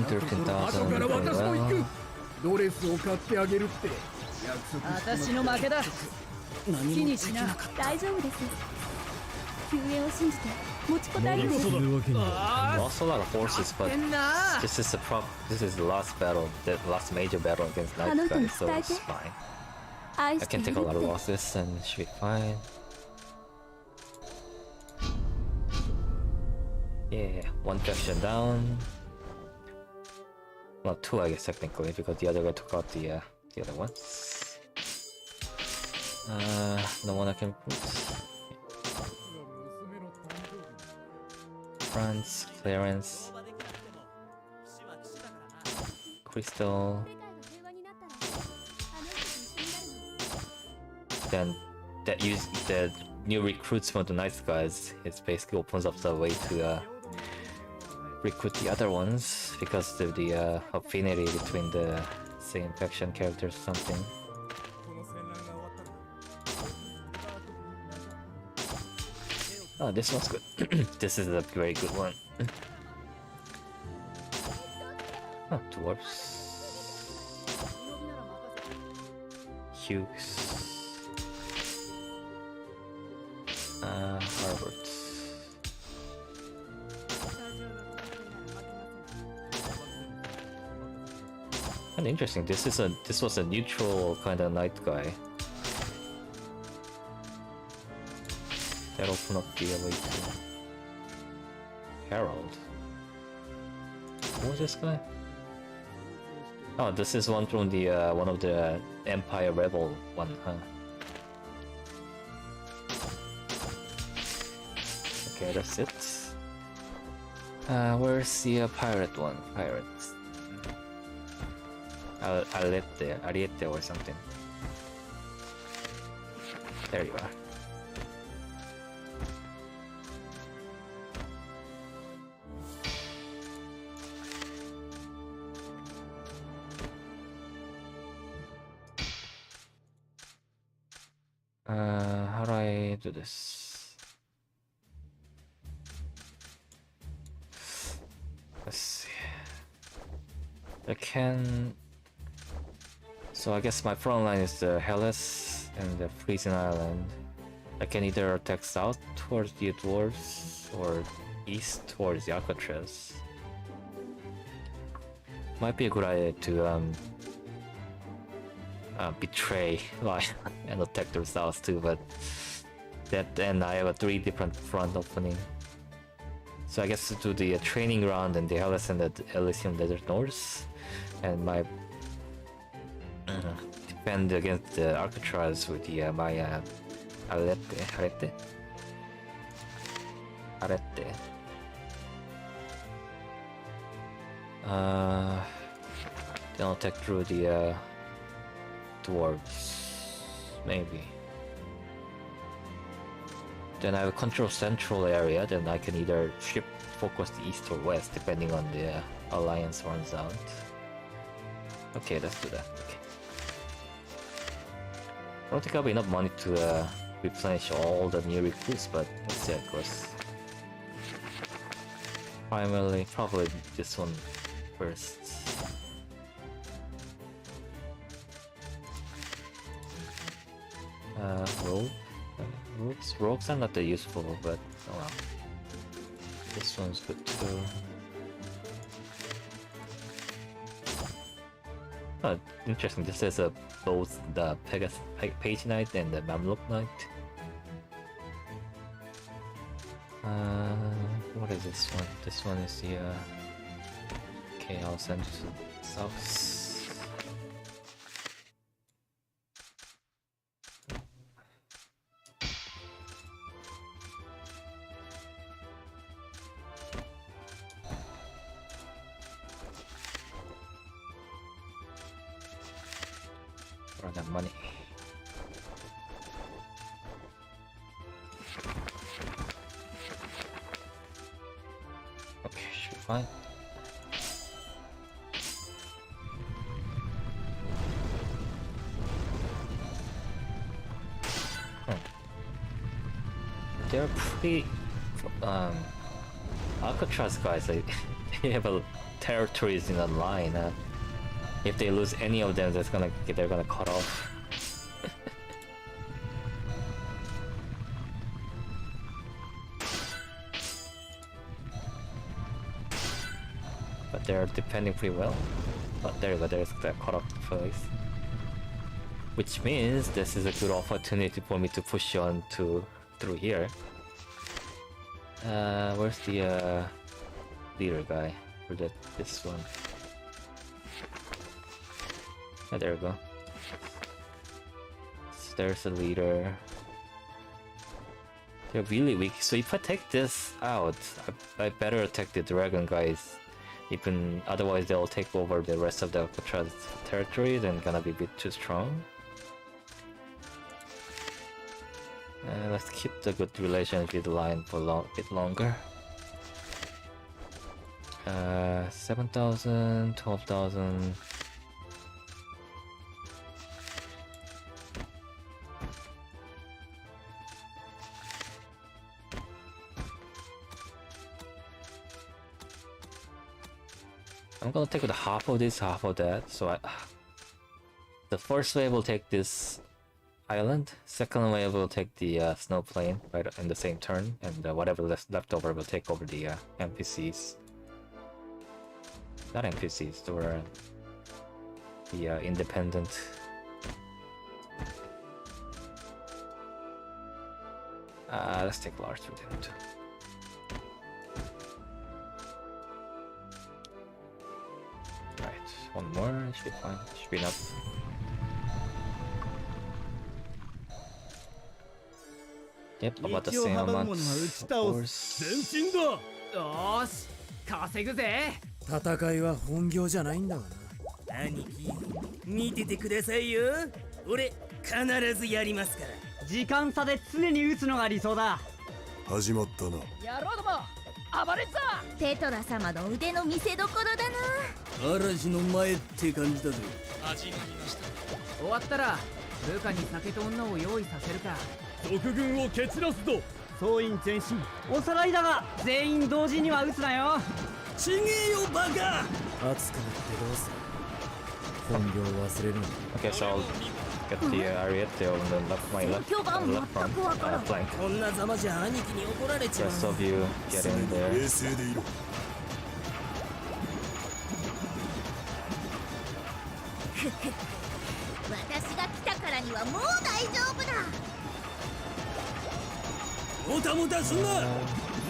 け。後から私も行く。ドレスを買ってあげるって約束して私の負けだ。何もできなかった。大丈夫です。救援を信じて持ちこたえるんです。するわけに Lost a lot of forces, but this is the last battle, the last major battle against Night Guy, so it's fine. 愛 I して can い take る a lot of って。 losses and should be fine. Yeah, one faction down. Well, two, I guess technically, because the other guy took out the other ones. No one I can put. France, Clarence, Crystal. Then that use the new recruits from the Nice Guys. It basically opens up the way to recruit the other ones because of the affinity between the same faction characters or something. Oh, this one's good. This is a very good one. Oh, dwarves. Hughes. Harvard. Kind of interesting. This was a neutral kind of night guy. That opened up the way to Harold. Who was this guy? Oh, this is one from the one of the Empire Rebel one, huh? Okay, that's it. Where's the pirate one? Pirates. Ariete or something. There you are. How do I do this? Let's see. I can So I guess my front line is the Hellas and the Freezing Island. I can either attack south towards the dwarves or east towards the Alcatraz. Might be a good idea to betray like and attack the south too, but then I have a 3 different front opening. So I guess to do the training ground and the Hellas and the Elysium Desert North, and my defend against the Alcatraz with the my Arete. Then attack through the dwarves, maybe. Then I have control central area, then I can either shift focus the east or west depending on the alliance runs out. Okay, let's do that. Okay. I don't think I'll have enough money to replenish all the new recruits, but let's see how it goes. Primarily, probably this one first. Rogues are not that useful, but oh well. This one's good too. Oh, interesting. This is both the Page Knight and the Mamluk Knight. What is this one? This one is the okay, I'll send it to south. Run that money. Okay, should be fine. They're pretty Alcatraz guys, they have a territories in a line. If they lose any of them, they're gonna cut off. But they're defending pretty well. Oh, there you go, there's the cut off place. Which means this is a good opportunity for me to push on through here. Where's the leader guy for this one? Oh, there we go. So there's a leader. They're really weak, so if I take this out, I better attack the dragon guys. Even otherwise they'll take over the rest of the Alcatraz territory, then gonna be a bit too strong. Let's keep the good relations with the line for a bit longer. 7,000, 12,000. I'm gonna take the half of this, half of that. So the first wave will take this island. Second wave will take the snow plain right in the same turn, and whatever left over will take over the NPCs. Not NPCs, they were the independent. Let's take large with him too. Right, one more, should be fine, should be enough. Yep, about the same amount, of course. よーし稼ぐぜ。戦いは本業じゃないんだがな。兄貴見ててくださいよ。俺必ずやりますから。時間差で常に打つのが理想だ。始まったな。野郎ども暴れんぞ。ペトラ様の腕の見せ所だな。嵐の前って感じだぞ。始まりました。終わったら部下に酒と女を用意させるか。賊軍を蹴散らすぞ。総員前進。おさらいだが全員同時には打つなよ。ちげえよバカ。熱くなってどうする。Okay, so I'll get the Ariete on the left, my left front flank. こんなざまじゃ兄貴に怒られちまう Rest of you get in there. 冷静でいろ。私が来たからにはもう大丈夫だ。もたもたすんな。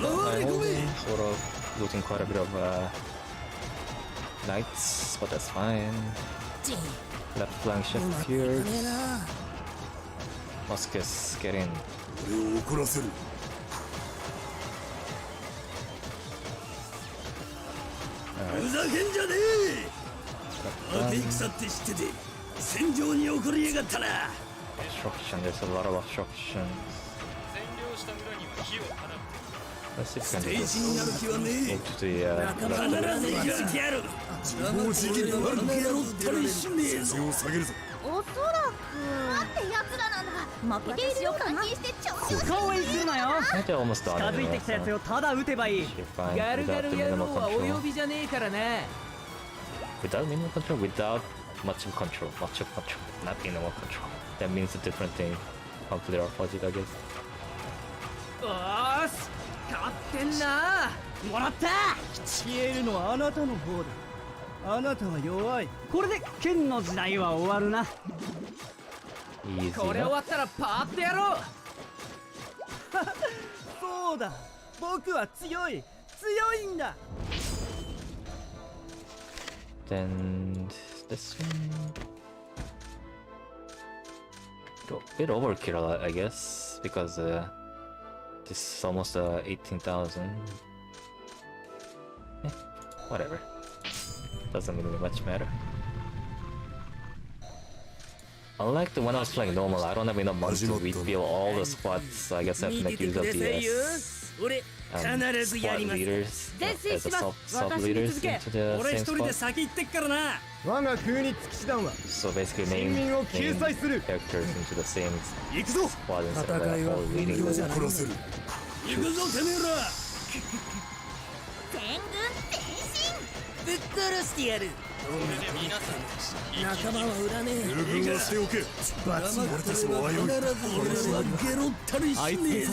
回り込め。 Sort of losing quite a bit of knights, but that's fine. Left flank shift here. Muskets get in. 俺を怒らせる。ふざけんじゃねえ。当て戦って知ってて戦場に怒りやがったな。 Obstruction, there's a lot of obstructions. Let's see if we can just move to the left. 必ず行かせてやる。もうじきに悪くやろったりしねえぞ。背を下げるぞ。おそらくなんてやつらなんだ。負けているよう感じして調子を顔にするなよ I think they're almost 近 done づいて anyway, きたやつ so をただ撃てばいい should be fine ガルガ without ル the 野 minimal 郎はお呼 control. びじゃねえからね Without minimal control? Without much of control. Much of control. Not minimal control. That means a different thing. Come to their opposite, I guess. おーし勝ってんなもらった消えるのはあなたの方だ。あなたは弱い。これで剣の時代は終わるな Easy これ終 enough. わったらパーってやろうそうだ。僕は強い。強いんだ。 Then this one. A bit overkill, I guess, because this is almost 18,000. Whatever. Doesn't really much matter. Unlike the when I was playing normal, I don't have enough money to rebuild all the squads, so I guess I have to 見 make てて use く of ださいよ。 the 俺必ずや squad ります。 leaders 前 as 進 the します sub 私に leaders 続け into the 俺 same 一人で squad. 先行ってっからな。我が空日騎士団は So basically 人民を救済する。 characters into the same 行くぞ。 squad instead of 戦いは all leading 無料じ the ゃない。怒らせる。行くぞてめえら。全軍前進。ぶっ殺してやる。仲間は売らねえ。十分はしておけ。罰俺たちの危うい。俺はゲロったりしねえぞ。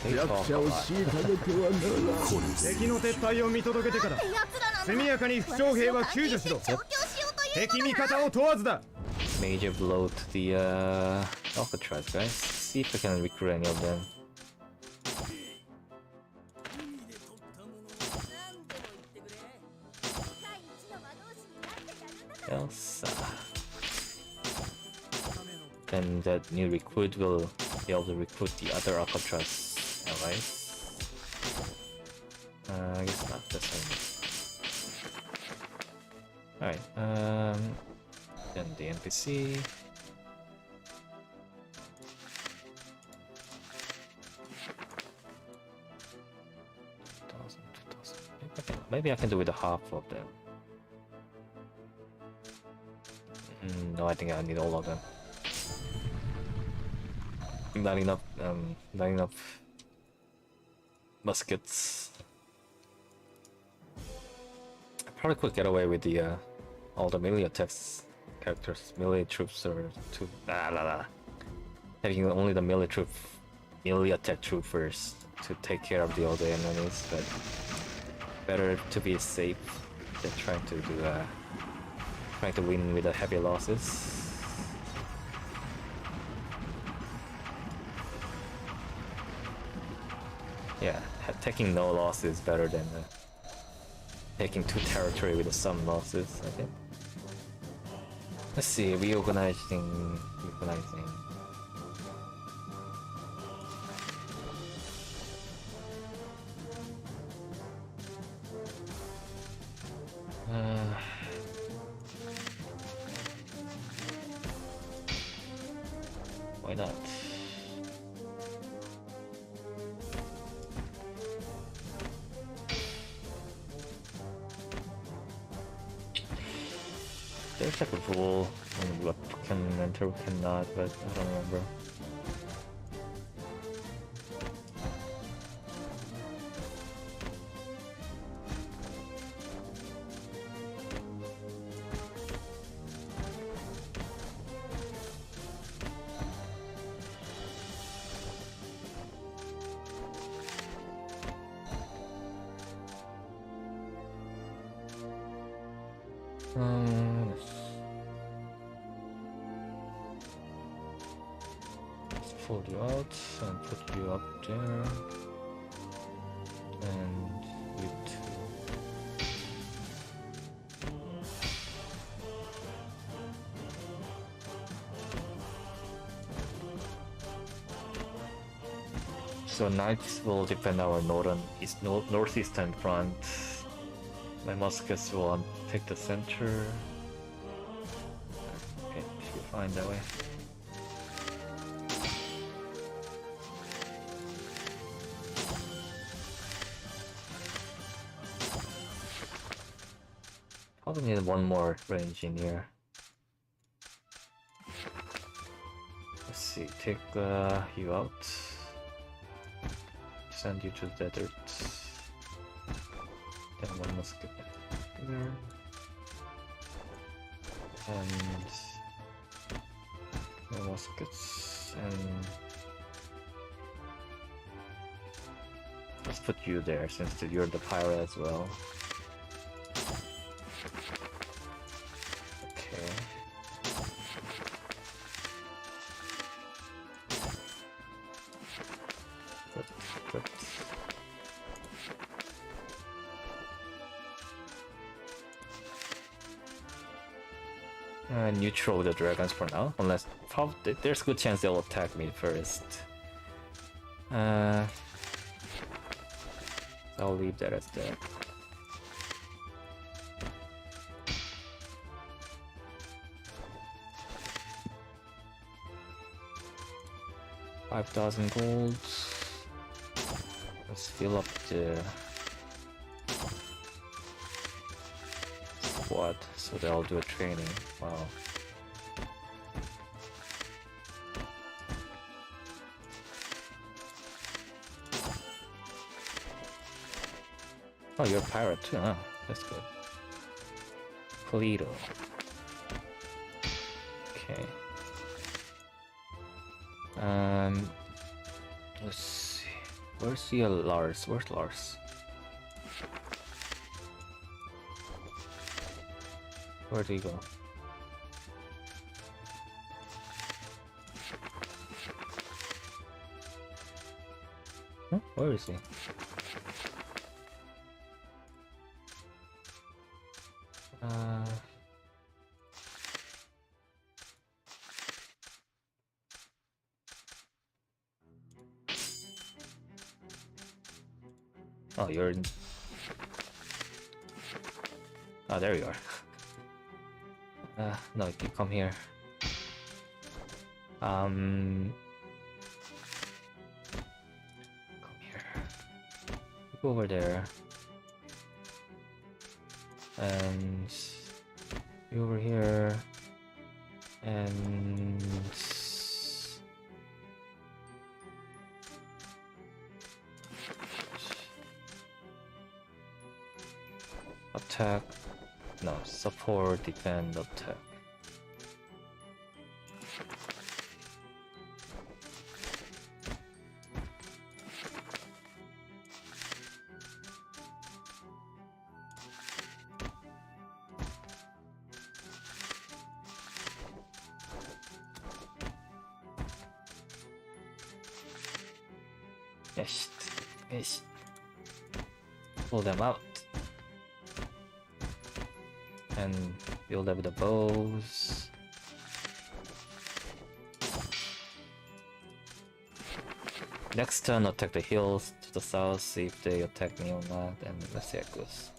They talk a lot. 敵の撤退を見届けてからやつらなんだ。速やかに負傷兵は救助しろ。調教しようという敵味方を問わずだ。 Major blow to the Alcatraz, guys. See if I can recruit any of them. Else, then that new recruit will be able to recruit the other Alcatraz allies. I guess not this one. Alright, then the NPC. Maybe I can do with a half of them. No, I think I need all of them. Not enough muskets. I probably could get away with the all the melee attacks characters, melee troops, or having only the melee attack troopers to take care of the other enemies, but better to be safe than trying to win with the heavy losses. Yeah, taking no losses is better than taking 2 territory with some losses, I think. Let's see, reorganizing. Why not? There's like a rule on what can enter, what cannot, but I don't remember. Let's pull you out and put you up there. And you two. So knights will defend our northeastern front. My muskets will take the center. Okay, should be fine that way. Probably need one more range in here. Let's see, take you out. Send you to the desert. Then one musket here. And more muskets. And let's put you there since you're the pirate as well. Okay. Good. Neutral the dragons for now, unless probably there's a good chance they'll attack me first. I'll leave that as that. $5,000 gold. Let's fill up the squad so they'll do a training. Wow. Oh, you're a pirate too, huh? That's good. Polito. Okay. Let's see. Where's the Lars? Where's Lars? Where'd he go? Huh? Where is he? Oh, you're in... Oh, there you are. No, you come here. Come here. Go over there. And... you over here. And... attack, no, support, defend, attack. Yes, yes. Pull them out. And build up the bows. Next turn, attack the hills to the south, see if they attack me or not, and let's see how it goes.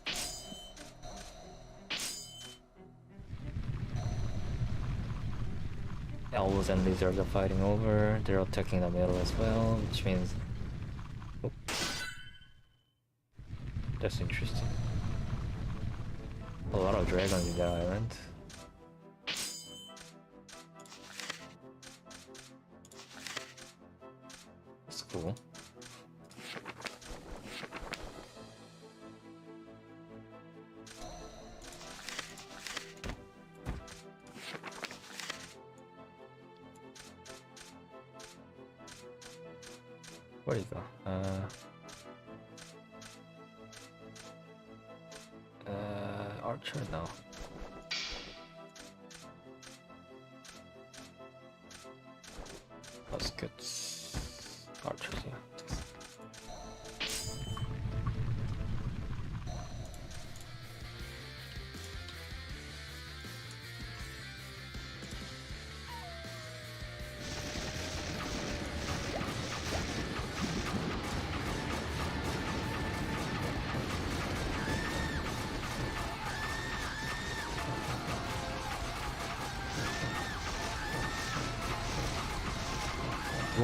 Owls and lizards are fighting over, they're attacking the middle as well, which means... oh. That's interesting. A lot of dragons in the island. That's cool. Where do you go? Archer? No.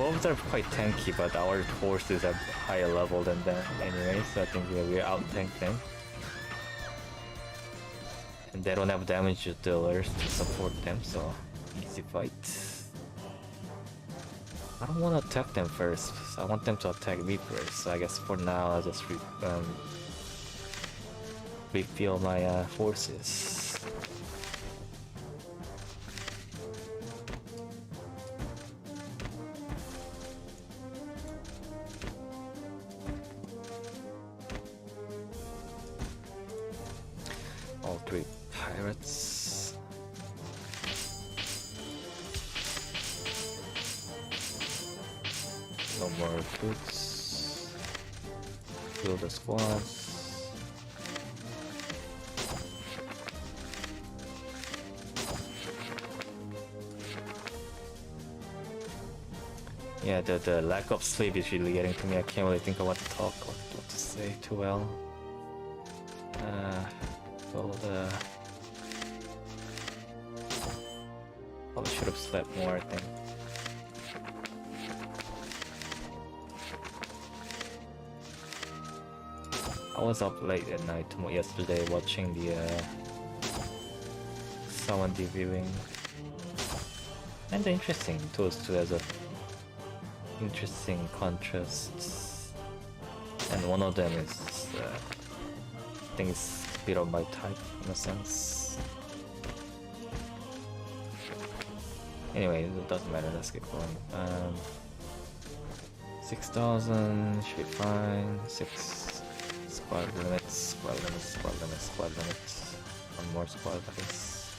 wolves are quite tanky, but our forces are higher level than them anyway, so I think we're out tank them. And they don't have damage dealers to support them, so easy fight. I don't want to attack them first, so I want them to attack me first, so I guess for now I'll just refill my forces. All three pirates. No more recruits. Fill the squads. Yeah, the lack of sleep is really getting to me. I can't really think of what to talk or what to say too well. Probably should have slept more, I think. I was up late at night yesterday watching the someone debuting. And interesting, those two as a interesting contrasts. And one of them is I think it's a bit of my type in a sense. Anyway, it doesn't matter, let's get going. 6,000 should be fine. 6 squad limits, squad limits, squad limits, squad limits. One more squad, I guess.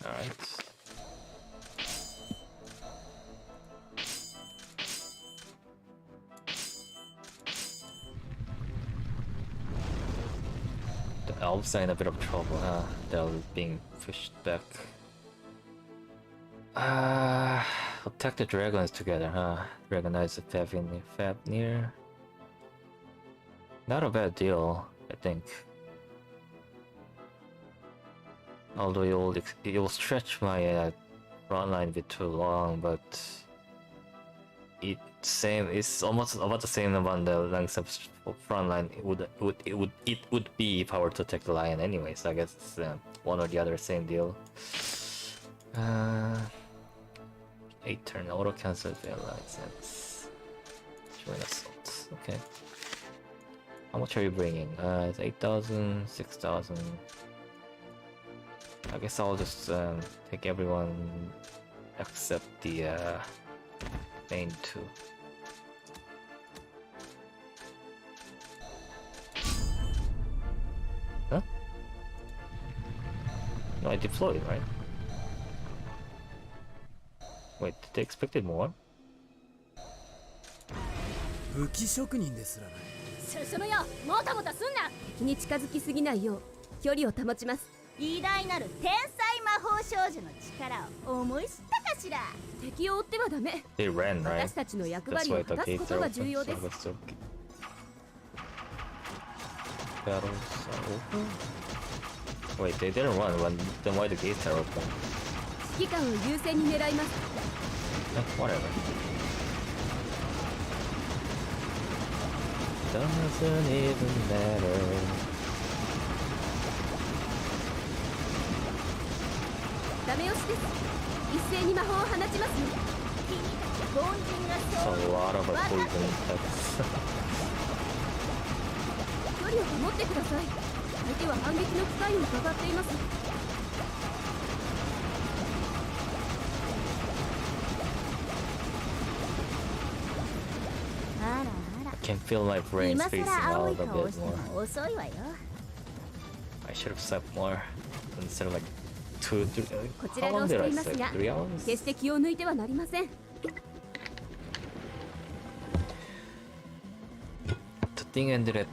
Alright. The elves are in a bit of trouble, huh? They're being pushed back. Attack the dragons together, huh? Dragonize the Fafnir. Not a bad deal, I think. Although it will stretch my front line a bit too long, but it's almost about the same amount the length of front line it would be if I were to attack the lion anyway. So I guess it's one or the other, same deal. 8 turn auto cancel fail license. Join assault. Okay. How much are you bringing? It's 8,000, 6,000. I guess I'll just take everyone except the main two. Huh? No, I deployed, right? Wait, did they expected more? 武器職人ですらない。進むよ、もたもたすんな。敵に近づきすぎないよう距離を保ちます。偉大なる天才魔法少女の力を思い知ったかしら。敵を追ってはダメ。 They ran, right? 私たちの役 That's 割を why 果 the たす gates こと are が open. 重要です。 So let's look. Battles are open? Wait, they didn't run. Then why the gates are open? 指揮官を優先に狙います。Whatever. Doesn't even matter. ダメ押しです。一斉に魔法を放ちますよ。凡人が That's a lot of poison attacks. 距離を保ってください。相手は反撃の機会を伺っています。I can feel my brain spacing out a bit more. 遅いわよ。I should have slept more instead of like 2, 3. こちら How が long 押し did て I います sleep? が、 3 hours? 決して気を抜いてはなりません。The thing ended at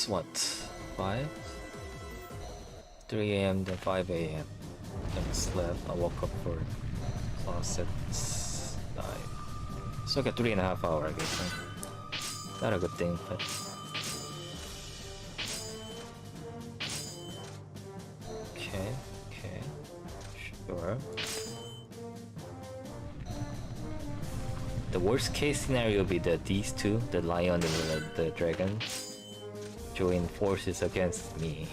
what? 5? 3 a.m. then 5 a.m. Then I slept. I woke up for sunset 9. So like a 3.5 hour, I guess. Huh? Not a good thing, but okay, sure. The worst case scenario will be that these two, the lion and the dragon, join forces against me.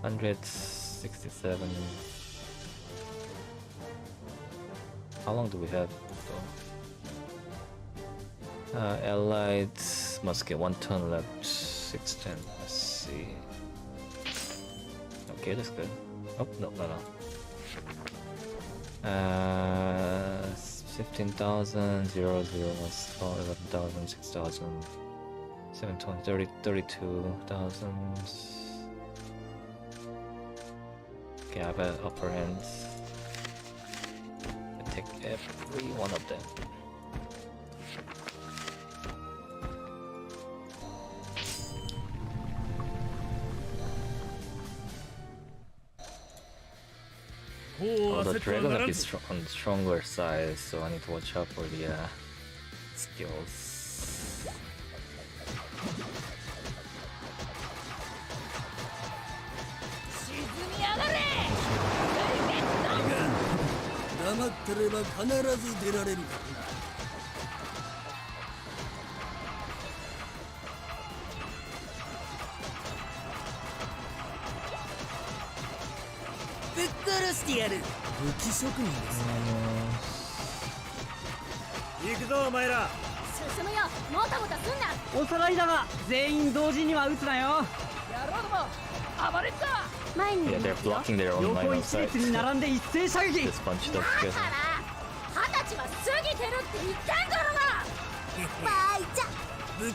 167. How long do we have? Allied musket, 1 turn left, 610. Let's see. Okay, that's good. Oh, no. 15,000, 0, 0, 11,000, 6,000, 720, 32,000. Okay, I have upper hands. I take every one of them. Oh, the dragon will be on the stronger side, so I need to watch out for the skills.おさらいだが全員同時には撃つなよ。前に Yeah, they're blocking their own 横 line 一 of 列に sight. 並んで一斉射撃。 This bunch of good. 20歳は過ぎてるって言ったんだろがバイちゃん But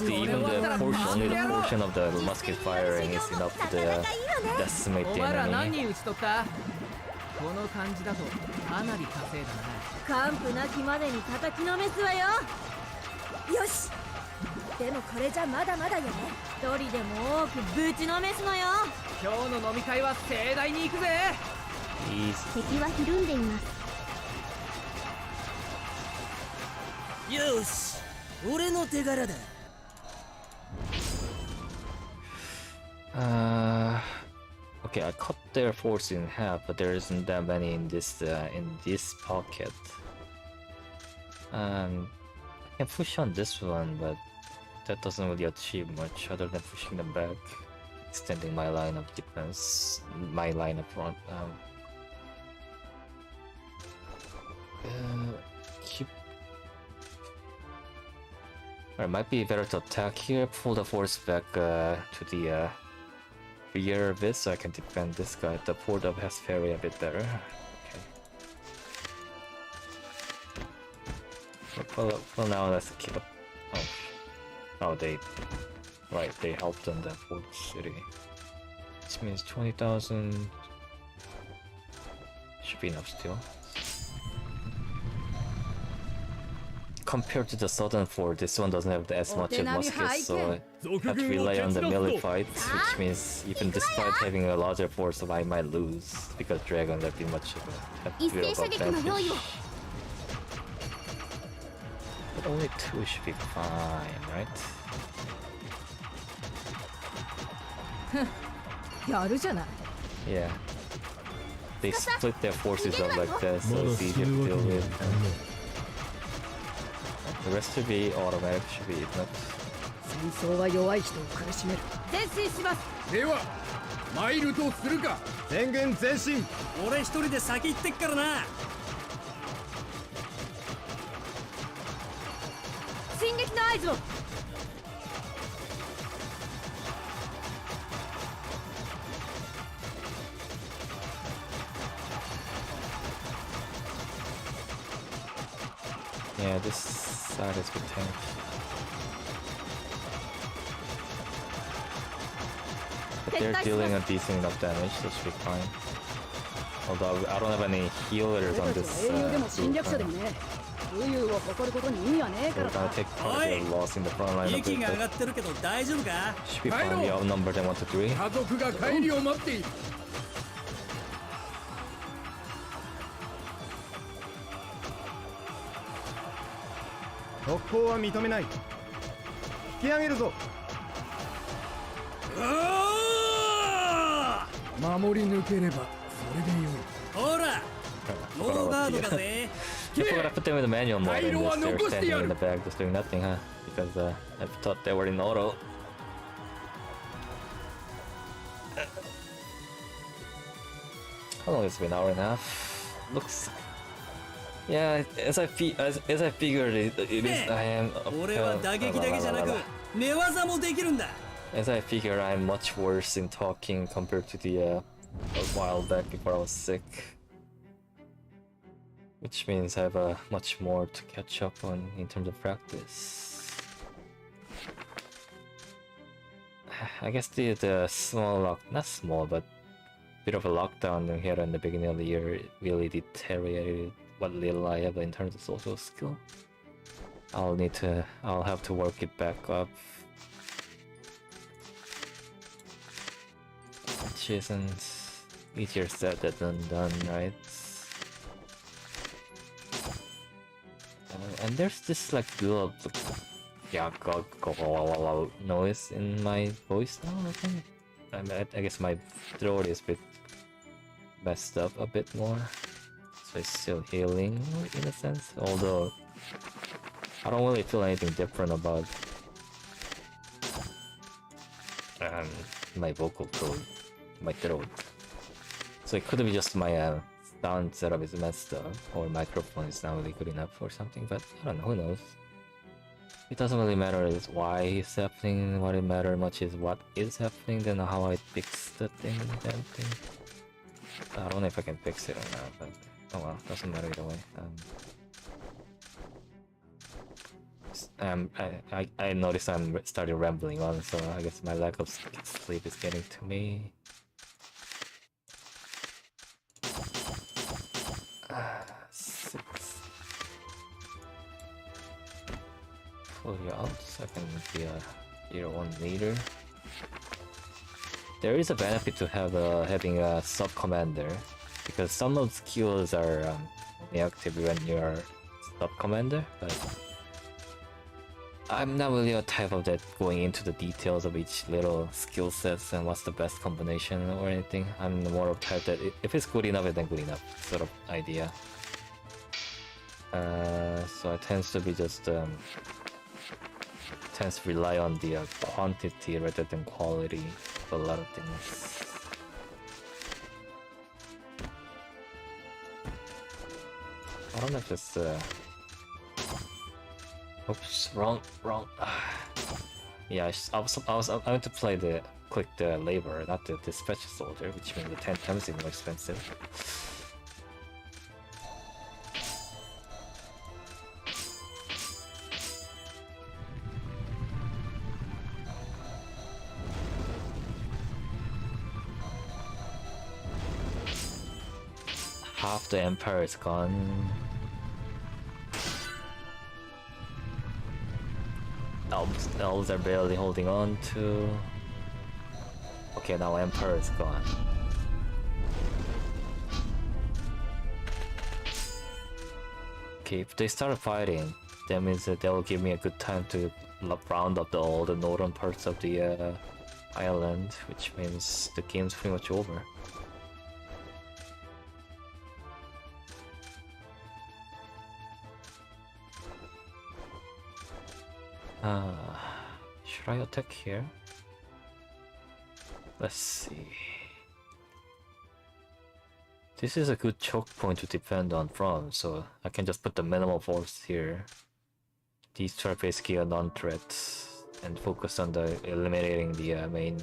even the portion, only the portion of the musket firing is enough to decimate お the 前ら何 enemy. 人撃ち取った？この感じだとかなり稼いだな。完膚なきまでに叩きのめすわよ。よし、でもこれじゃまだまだよね。一人でも多くぶちのめすのよ。今日の飲み会は盛大に行くぜ。 Easy. 敵はひるんでいます。よし、俺の手柄だ。 Okay, I cut their force in half, but there isn't that many in this pocket. I can push on this one, but that doesn't really achieve much other than pushing them back, extending my line of defense, my line of front. Keep. Or it might be better to attack here, pull the force back to the rear of it so I can defend this guy. The port up has ferry a bit better. Okay. Well, now let's keep up. Oh, they helped on that port city. This means 20,000 should be enough still. Compared to the southern fort, this one doesn't have as much of muskets, so I have to rely on the melee fight, which means even despite having a larger force, I might lose because dragons have been much of a bit of advantage. But only 2 should be fine, right? やるじゃない。 Yeah. They split their forces up like that, so it's easier to deal with. The rest should be automatic, should be enough. 戦争は弱い人を苦しめる。前進します。では参るとするか。全軍前進。俺一人で先行ってっからな。進撃の合図を。 Yeah, this side is good tank. But they're dealing a decent enough damage, so it should be fine. Although I don't have any healers on this group. We're gonna take part of the loss in the front line of 息が上 it. がってるけど大丈夫か？ Should be fine, we outnumbered them 1 to 3. 家族が帰りを待っている。特攻は認めない。引き上げるぞ。守り抜ければそれでよい。ほら、ノーガードだぜ。 I forgot to put them in the manual mode and just they're standing in the back just doing nothing, huh? Because I thought they were in auto. How long has it been? An hour and a half? Looks... Yeah, as I figured it is, I am... As I figured, I'm much worse in talking compared to the a while back before I was sick. Which means I have much more to catch up on in terms of practice. I guess the small not small, but bit of a lockdown here in the beginning of the year really deteriorated what little I have in terms of social skill. I'll have to work it back up. Which isn't easier said than done, right? And there's this like build noise in my voice now, I think. I guess my throat is a bit messed up a bit more. So it's still healing in a sense, although I don't really feel anything different about my vocal cord, my throat. So it could be just my sound setup is messed up, or microphone is not really good enough or something, but I don't know, who knows. It doesn't really matter is why it's happening, what it matters much is what is happening, then how I fix the thing, damn thing. I don't know if I can fix it or not, but oh well, doesn't matter either way. I noticed I'm starting rambling on, so I guess my lack of sleep is getting to me. Six. Pull you out so I can be a tier 1 leader. There is a benefit to having a sub-commander, because some of the skills are only active when you're sub-commander, but I'm not really a type of that going into the details of each little skill sets and what's the best combination or anything. I'm more of type that if it's good enough, then good enough sort of idea. So it tends to be just tends to rely on the quantity rather than quality of a lot of things. I don't know if it's oops, wrong. Yeah, I went to click the labor, not the dispatch soldier, which means the 10 times is more expensive. Half the empire is gone. Elves are barely holding on to. Okay, now Emperor is gone. Okay, if they start fighting, that means that they will give me a good time to round up all the northern parts of the island, which means the game's pretty much over. Should I attack here? Let's see. This is a good choke point to defend on from, so I can just put the minimal force here. These two are basically a non-threat, and focus on the eliminating the main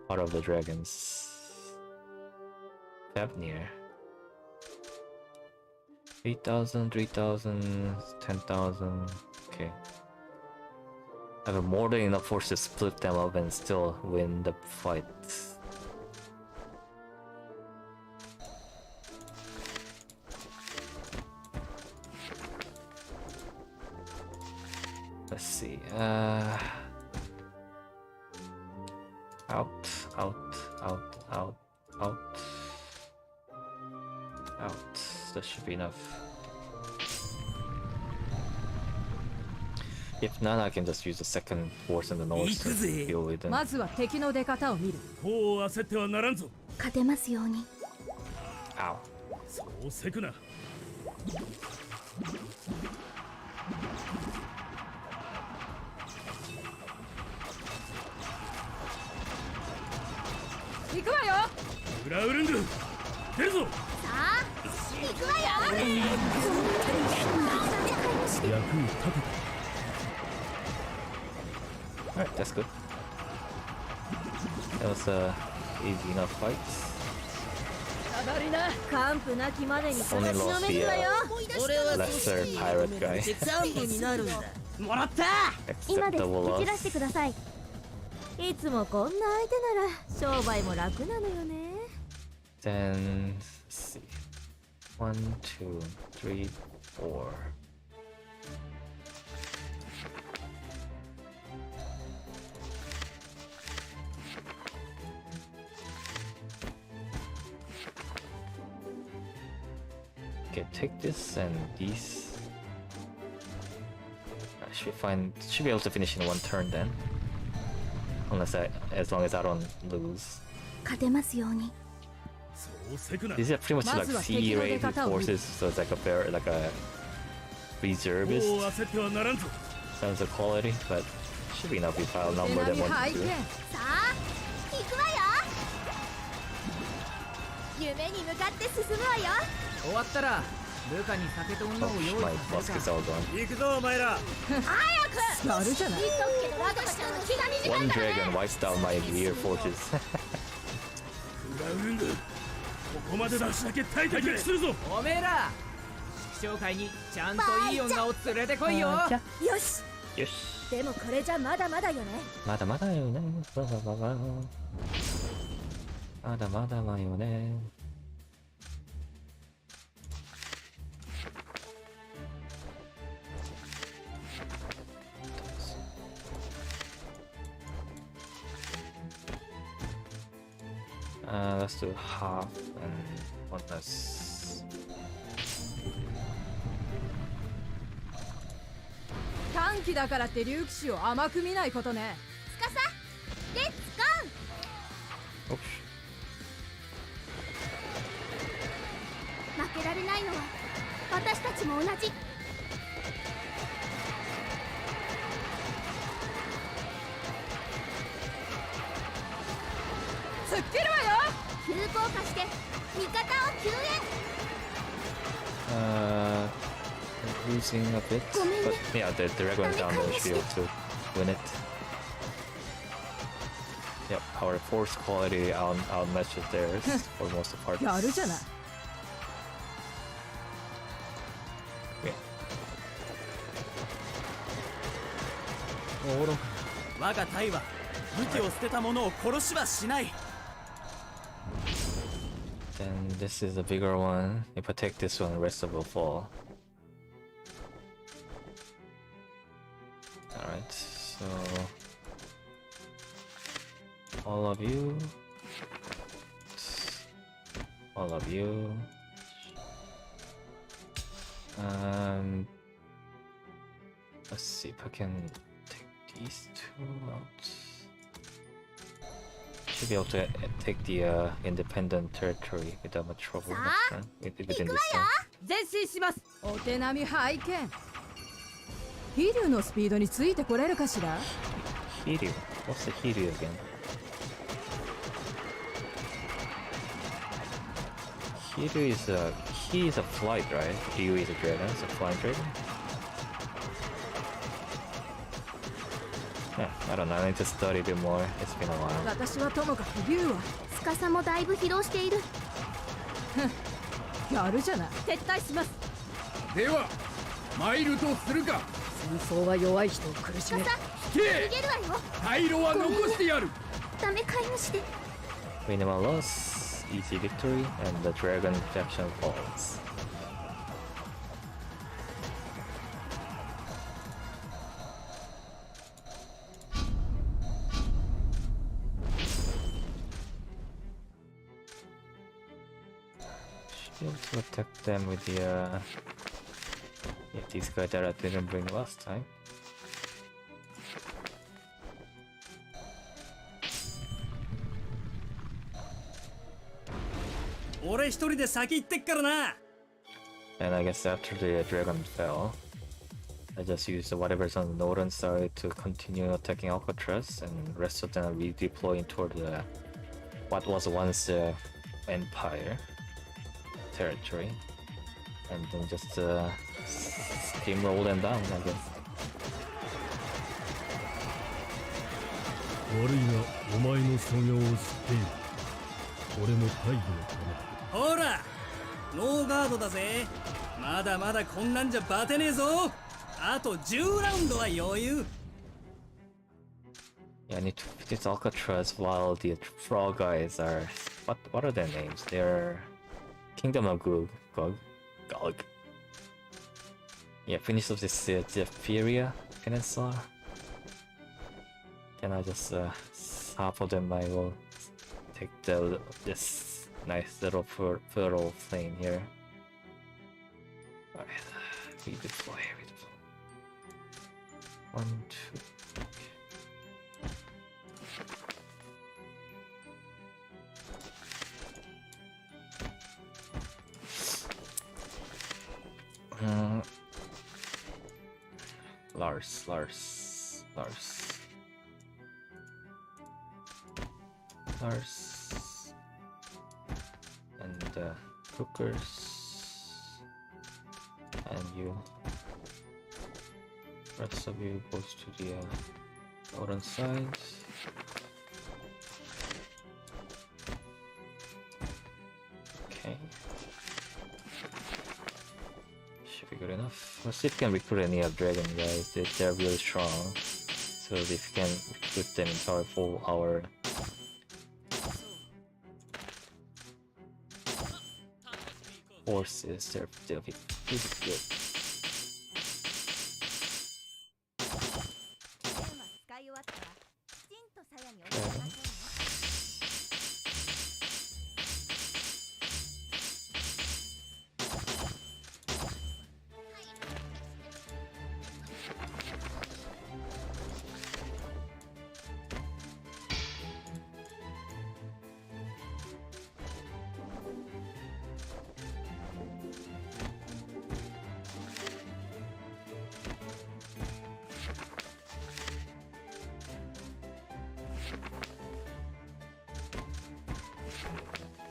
part of the dragons. Fafnir. 3,000, 3,000, 10,000. Okay. I have more than enough force to split them up and still win the fight. Let's see. Out. That should be enough. If not, I can just use the second force in the north to deal with them. まずは敵の出方を見る。こう焦ってはならんぞ。勝てますように。Ow. そうせくな。行くわよ。グラウルンド出るぞ。さあ行くわよ。役に立て Alright, that's good. That was easy enough fights. 完膚なきまでに Only 叩きの lost め the すわよ。 lesser pirate guy. 残部になるんだ。もらった。今です Acceptable 蹴散らして loss. ください。いつもこんな相手なら商売も楽なのよね。 Then, let's see. 1, 2, 3, 4. Okay, take this and these. I should be able to finish in one turn then. As long as I don't lose. 勝てますように。そうせくな。 These are pretty much like sea raid forces, so it's like a reservist もう焦ってはならんぞ。 in terms of quality, but should be enough if I'll number them 1 to 2. さあ行くわよ。夢に向かって進むわよ。終わったら部下に酒と女を Oh, 用意 my させ musket's る all gone. 行くぞお前ら。か。やるじゃない。言っとくけど私との気が短い One からね。 dragon wipes out my rear forces. グラウルンドここまでだしだけ耐えてくれ。するぞ。おめえら祝勝会にちゃんといい女を連れてこいよ。よし。 Yes. でもこれじゃまだまだよね。まだまだよね。まだまだまよね。Let's do half and one less. 短期だからって竜騎士を甘く見ないことね。つかさ、レッツゴ Oops. 負けられないのは私たちも同じ。突っ切るわよ。急降下して味方を救援。 Losing a bit, but yeah, the dragon down there should be able to win it. Yep, our force quality outmatches theirs for most of parts. やるじゃない。 Yeah. 愚かな。我が隊は武器を捨てた者を殺しはしない。 Then this is a bigger one. If I take this one, the rest of it will fall. Alright, so all of you, let's see if I can take these two out. Should be able to take the independent territory without much trouble within this turn. 前進します。お手並み拝見。飛竜のスピードについてこれるかしら。 Hiryu. What's the Hiryu again? Hiryu is he is a flight, right? Ryu is a dragon, it's a flying dragon. Yeah, I don't know, I need to study a bit more. It's been a while. 私はともかく竜は司もだいぶ疲労している。やるじゃない。撤退します。では参るとするか。戦争は弱い人を苦しめる。引け。逃げるわよ。退路は残してやる。ダメ飼い主で。 Minimal loss, easy victory, and the dragon faction falls. Should be able to attack them with the yeah, these guys that I didn't bring last time. 俺一人で先行ってっからな。 And I guess after the dragon fell, I just used whatever's on the northern side to continue attacking Alcatraz, and the rest of them are redeploying toward the what was once Empire territory, and then just steamroll them down, I guess. 悪いがお前の所業を知っている。俺も大義のため。ほらノーガードだぜ。まだまだこんなんじゃバテねえぞ。あと10ラウンドは余裕。 Yeah, I need to finish Alcatraz while the frog guys are... What are their names? They're... Kingdom of Gog. Yeah, finish off this Zephyria Peninsula. Can I just... half of them I will take this nice little fertile plain here. Alright, redeploy. 1, 2... Lars. And cookers. And you. Rest of you goes to the northern side. Okay. Should be good enough. Let's see if we can recruit any of dragon guys. They're really strong. So if we can recruit them into our full hour. Forces, they'll be pretty good.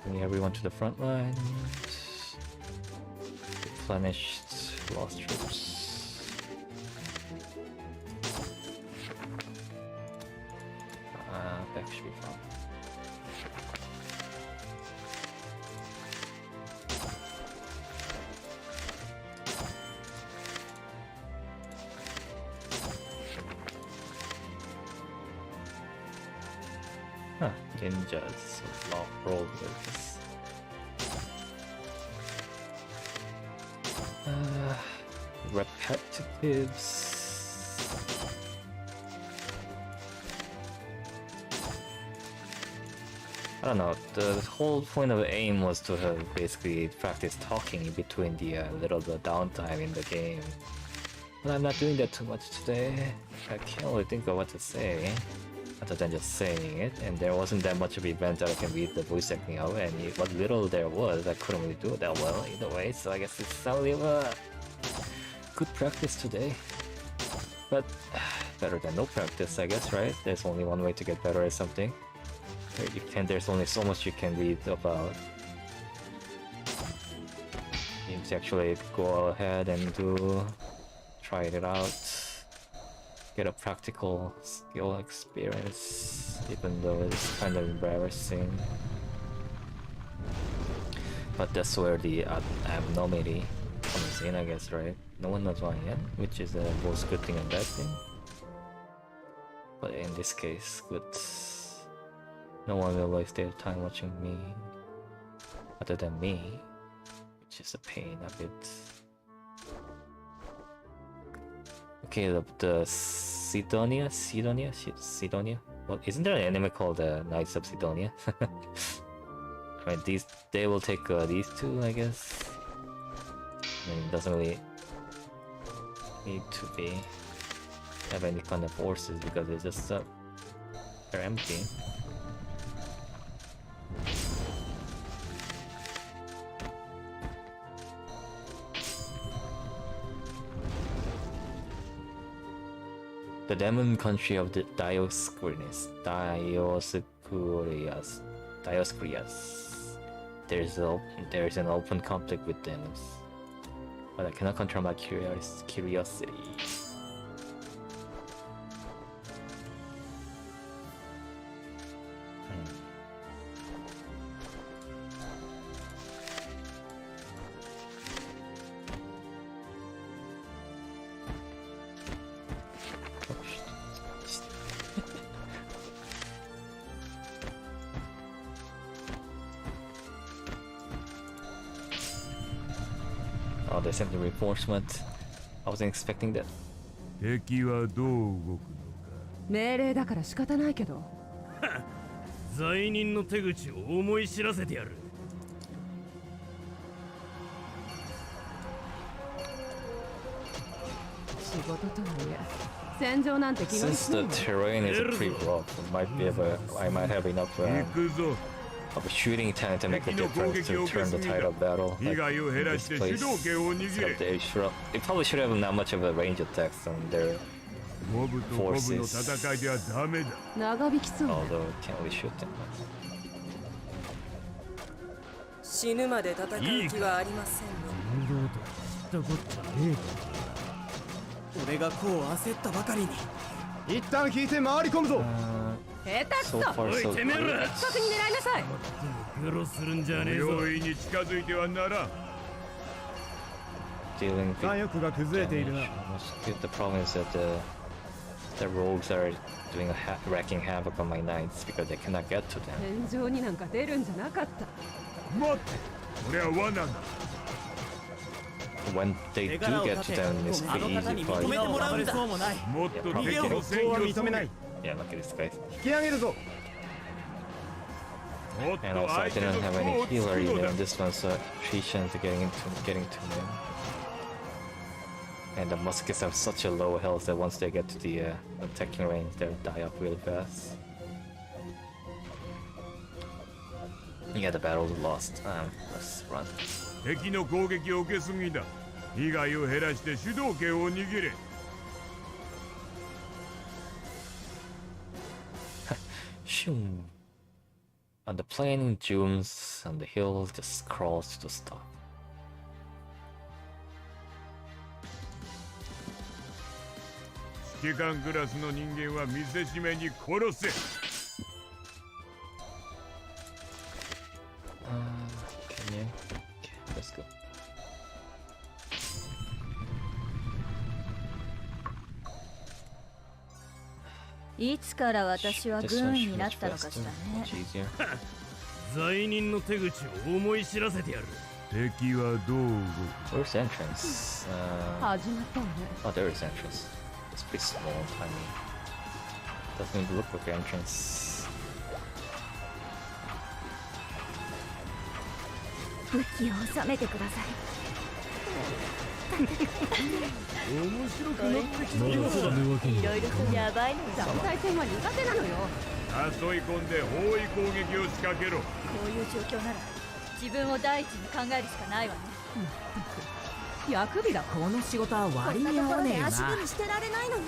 Bring everyone to the front line. Replenished lost troops. Back should be fine. Huh, ninjas roll with this. Repetitives. I don't know, the whole point of the aim was to have basically practice talking in between the little downtime in the game. But I'm not doing that too much today. I can't really think of what to say other than just saying it, and there wasn't that much of event that I can read the voice acting of, and what little there was, I couldn't really do it that well either way, so I guess it's not really a good practice today. But better than no practice, I guess, right? There's only one way to get better at something. There's only so much you can read about. You need to actually go ahead and try it out. Get a practical skill experience, even though it's kind of embarrassing. But that's where the abnormality comes in, I guess, right? No one knows why yet, which is both good thing and bad thing. But in this case, good. No one will waste their time watching me, other than me, which is a pain a bit. Okay, the Sidonia? Well, isn't there an anime called Knights of Sidonia? Right, they will take these two, I guess. I mean, it doesn't really need to have any kind of forces because they're just they're empty. The demon country of the Dioscurias. There's an open conflict with demons, but I cannot control my curiosity. Oh, they sent the reinforcement. I wasn't expecting that. 敵はどう動くのか。命令だから仕方ないけど。罪人の手口を思い知らせてやる。仕事とはいえ、戦場なんて気が Since the terrain is pretty rough, I might have enough of a shooting talent to make a difference to turn the tide of battle. Like this place, they probably should have not much of a range attacks on their forces, although can't really shoot them. 死ぬまで戦う気はありません。俺がこう焦ったばかりに。一旦引いて回り込むぞ。下手くそ。 So far, so 一角に狙いなさい。苦労するんじゃねえぞ。容易に近づいてはならん。 dealing with 左翼が崩れているな。 The problem is that the rogues are doing wrecking havoc on my knights because they cannot get to them. 戦場になんか出るんじゃなかった。待って、俺は罠だ。 When they do get to them, it's pretty easy for you. もっと敵の戦は認めない。 Yeah, look at this guy. 引き上げるぞ。 And also, I didn't have any healer either in this one, so Trishan's getting to me. And the muskets have such a low health that once they get to the attacking range, they'll die up really fast. Yeah, the battle is lost. Let's run. 敵の攻撃を受けすぎだ。被害を減らして主導権を握れ。Shoom. On the plain, Junes on the hill just crawls to the stop. Can you? Okay, let's go. いつから私は軍になったのかしらね。罪人の手口を思い知らせてやる。敵はどう動く？ Where's entrance? 始まったわね。 Oh, there is entrance. It's pretty small, tiny. Doesn't even look like an entrance. 武器を収めてください。面白くなってきた。いろいろとやばいの。団体戦は苦手なのよ。誘い込んで包囲攻撃を仕掛けろ。こういう状況なら自分を第一に考えるしかないわね。役日だ。この仕事は割に合わねえな。足踏みしてられないのに。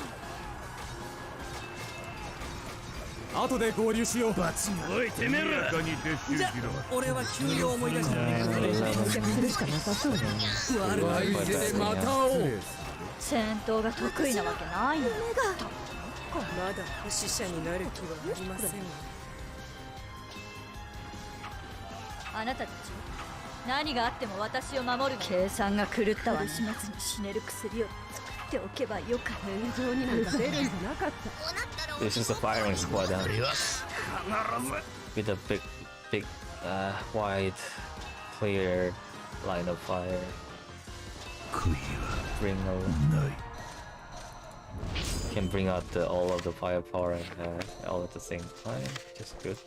後で合流しよう。おいてめえら。じゃ俺は急に思い出した。するしかなさそうだね。悪い手でまた会おう。戦闘が得意なわけないの。まだ死者になる気はありませんわ。あなたたち何があっても私を守る計算が狂ったわ。始末に死ねる薬を作っておけばよかった。戦場になんか出るんじゃなかった。This is a firing squad down with a big, wide, clear line of fire. Can bring out all of the firepower all at the same time, which is good.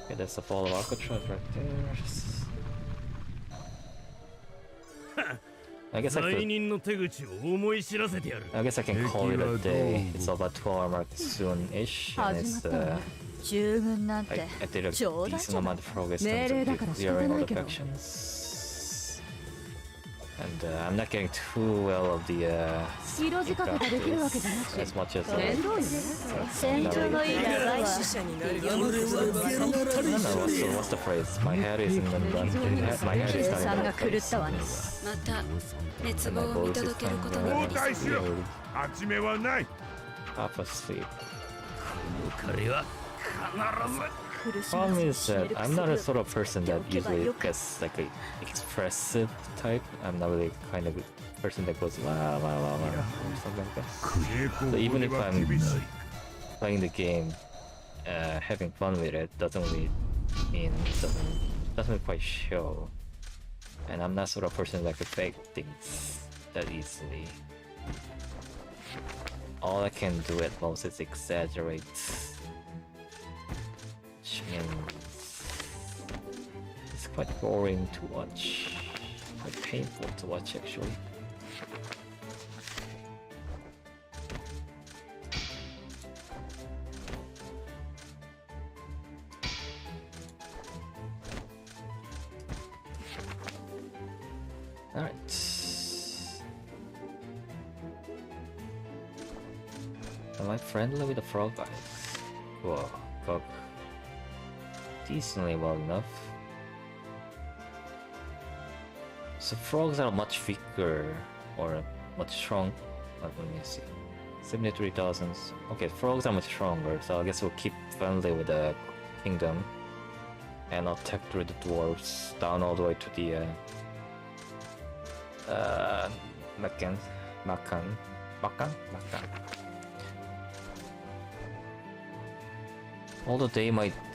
Okay, that's the fall of Alcatraz right there. I guess I can call it a day. It's about 12 mark soon-ish, and it's I did a decent amount of progress in terms of clearing all the factions. And I'm not getting too well of the 色仕掛けができるわけじゃなく as much as 面倒よね戦場のいい長いわ死者になるよI don't know what's the phrase. My head is in the my head 計 is not 算 in が the 狂ったわねまた熱 and 望 my を見 voice is 届ける kind ことに of なりそう weird. 勝ち目はない Half asleep. 彼は必ず Problem is that I'm not a sort of person that usually gets like a expressive type. I'm not really kind of a person that goes wah wah wah wah or something like that. So even if I'm playing the game, having fun with it doesn't really mean doesn't quite show. And I'm not sort of person that could fake things that easily. All I can do at most is exaggerate. Which means it's quite boring to watch. Quite painful to watch actually. Alright. Am I friendly with the frog guys? Whoa, frog. Decently well enough. So frogs are much bigger or much strong. Let me see. 73,000. Okay, frogs are much stronger, so I guess we'll keep friendly with the kingdom and attack through the dwarves down all the way to the Makan. Although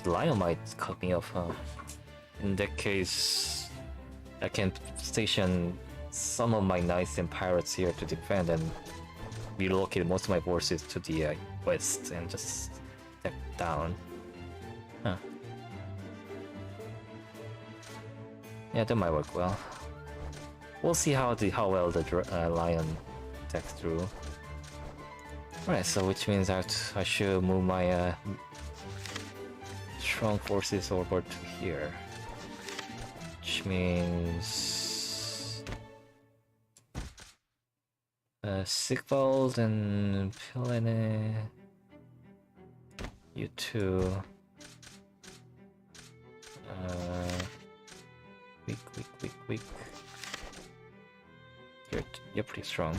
lion might cut me off, huh? In that case, I can station some of my knights and pirates here to defend and relocate most of my forces to the west and just step down. Huh. Yeah, that might work well. We'll see how well the lion attacks through. Alright, so which means I should move my strong forces over to here. Which means Sigvald and Pilene, you two. Weak. You're pretty strong.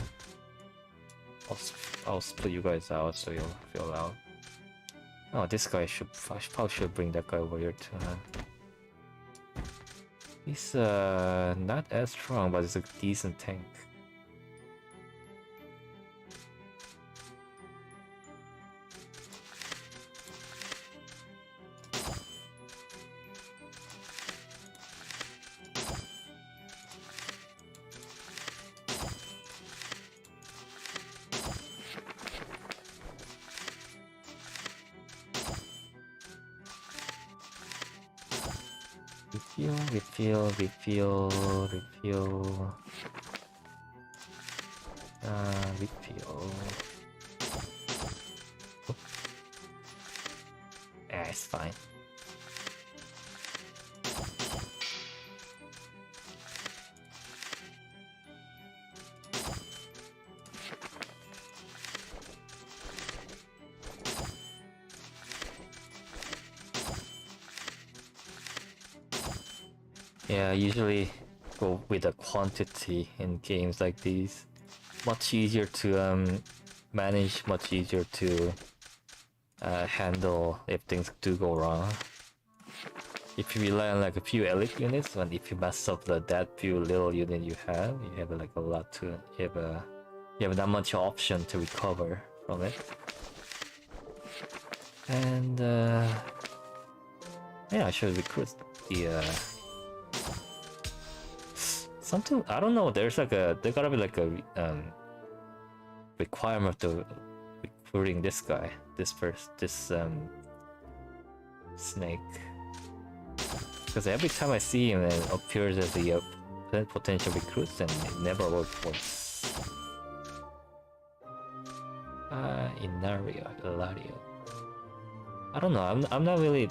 I'll split you guys out so you'll fill out. Oh, this guy I probably should bring that guy over here too. Huh? He's not as strong, but he's a decent tank. Refill. Refill. Oh. Yeah, it's fine. Yeah, I usually go with the quantity in games like these. Much easier to manage, much easier to handle if things do go wrong. If you rely on like a few elite units, and if you mess up that few little unit you have like a lot to you have not much option to recover from it. And yeah, I should recruit the something, I don't know, there gotta be like a requirement to recruiting this guy, this snake. Because every time I see him it appears as a potential recruit and it never works. Ilario. I don't know, I'm not really,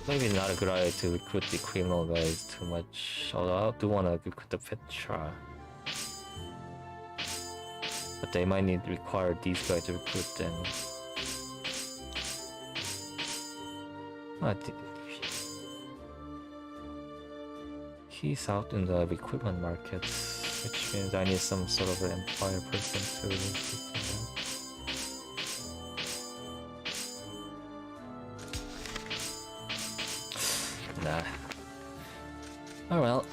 maybe not a good idea to recruit the criminal guys too much, although I do want to recruit the Petra. But they might need require these guys to recruit them. I think he's out in the equipment markets, which means I need some sort of an empire person to recruit them. Nah. Oh well,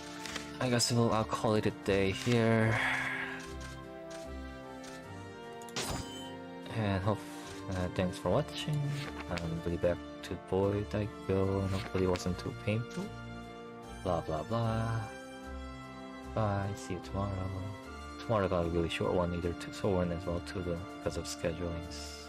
I guess I'll call it a day here. And thanks for watching. I'll be back to Void I go, and hopefully it wasn't too painful. Blah blah blah. Bye, see you tomorrow. Tomorrow got a really short one, either too short one as well too, because of schedulings.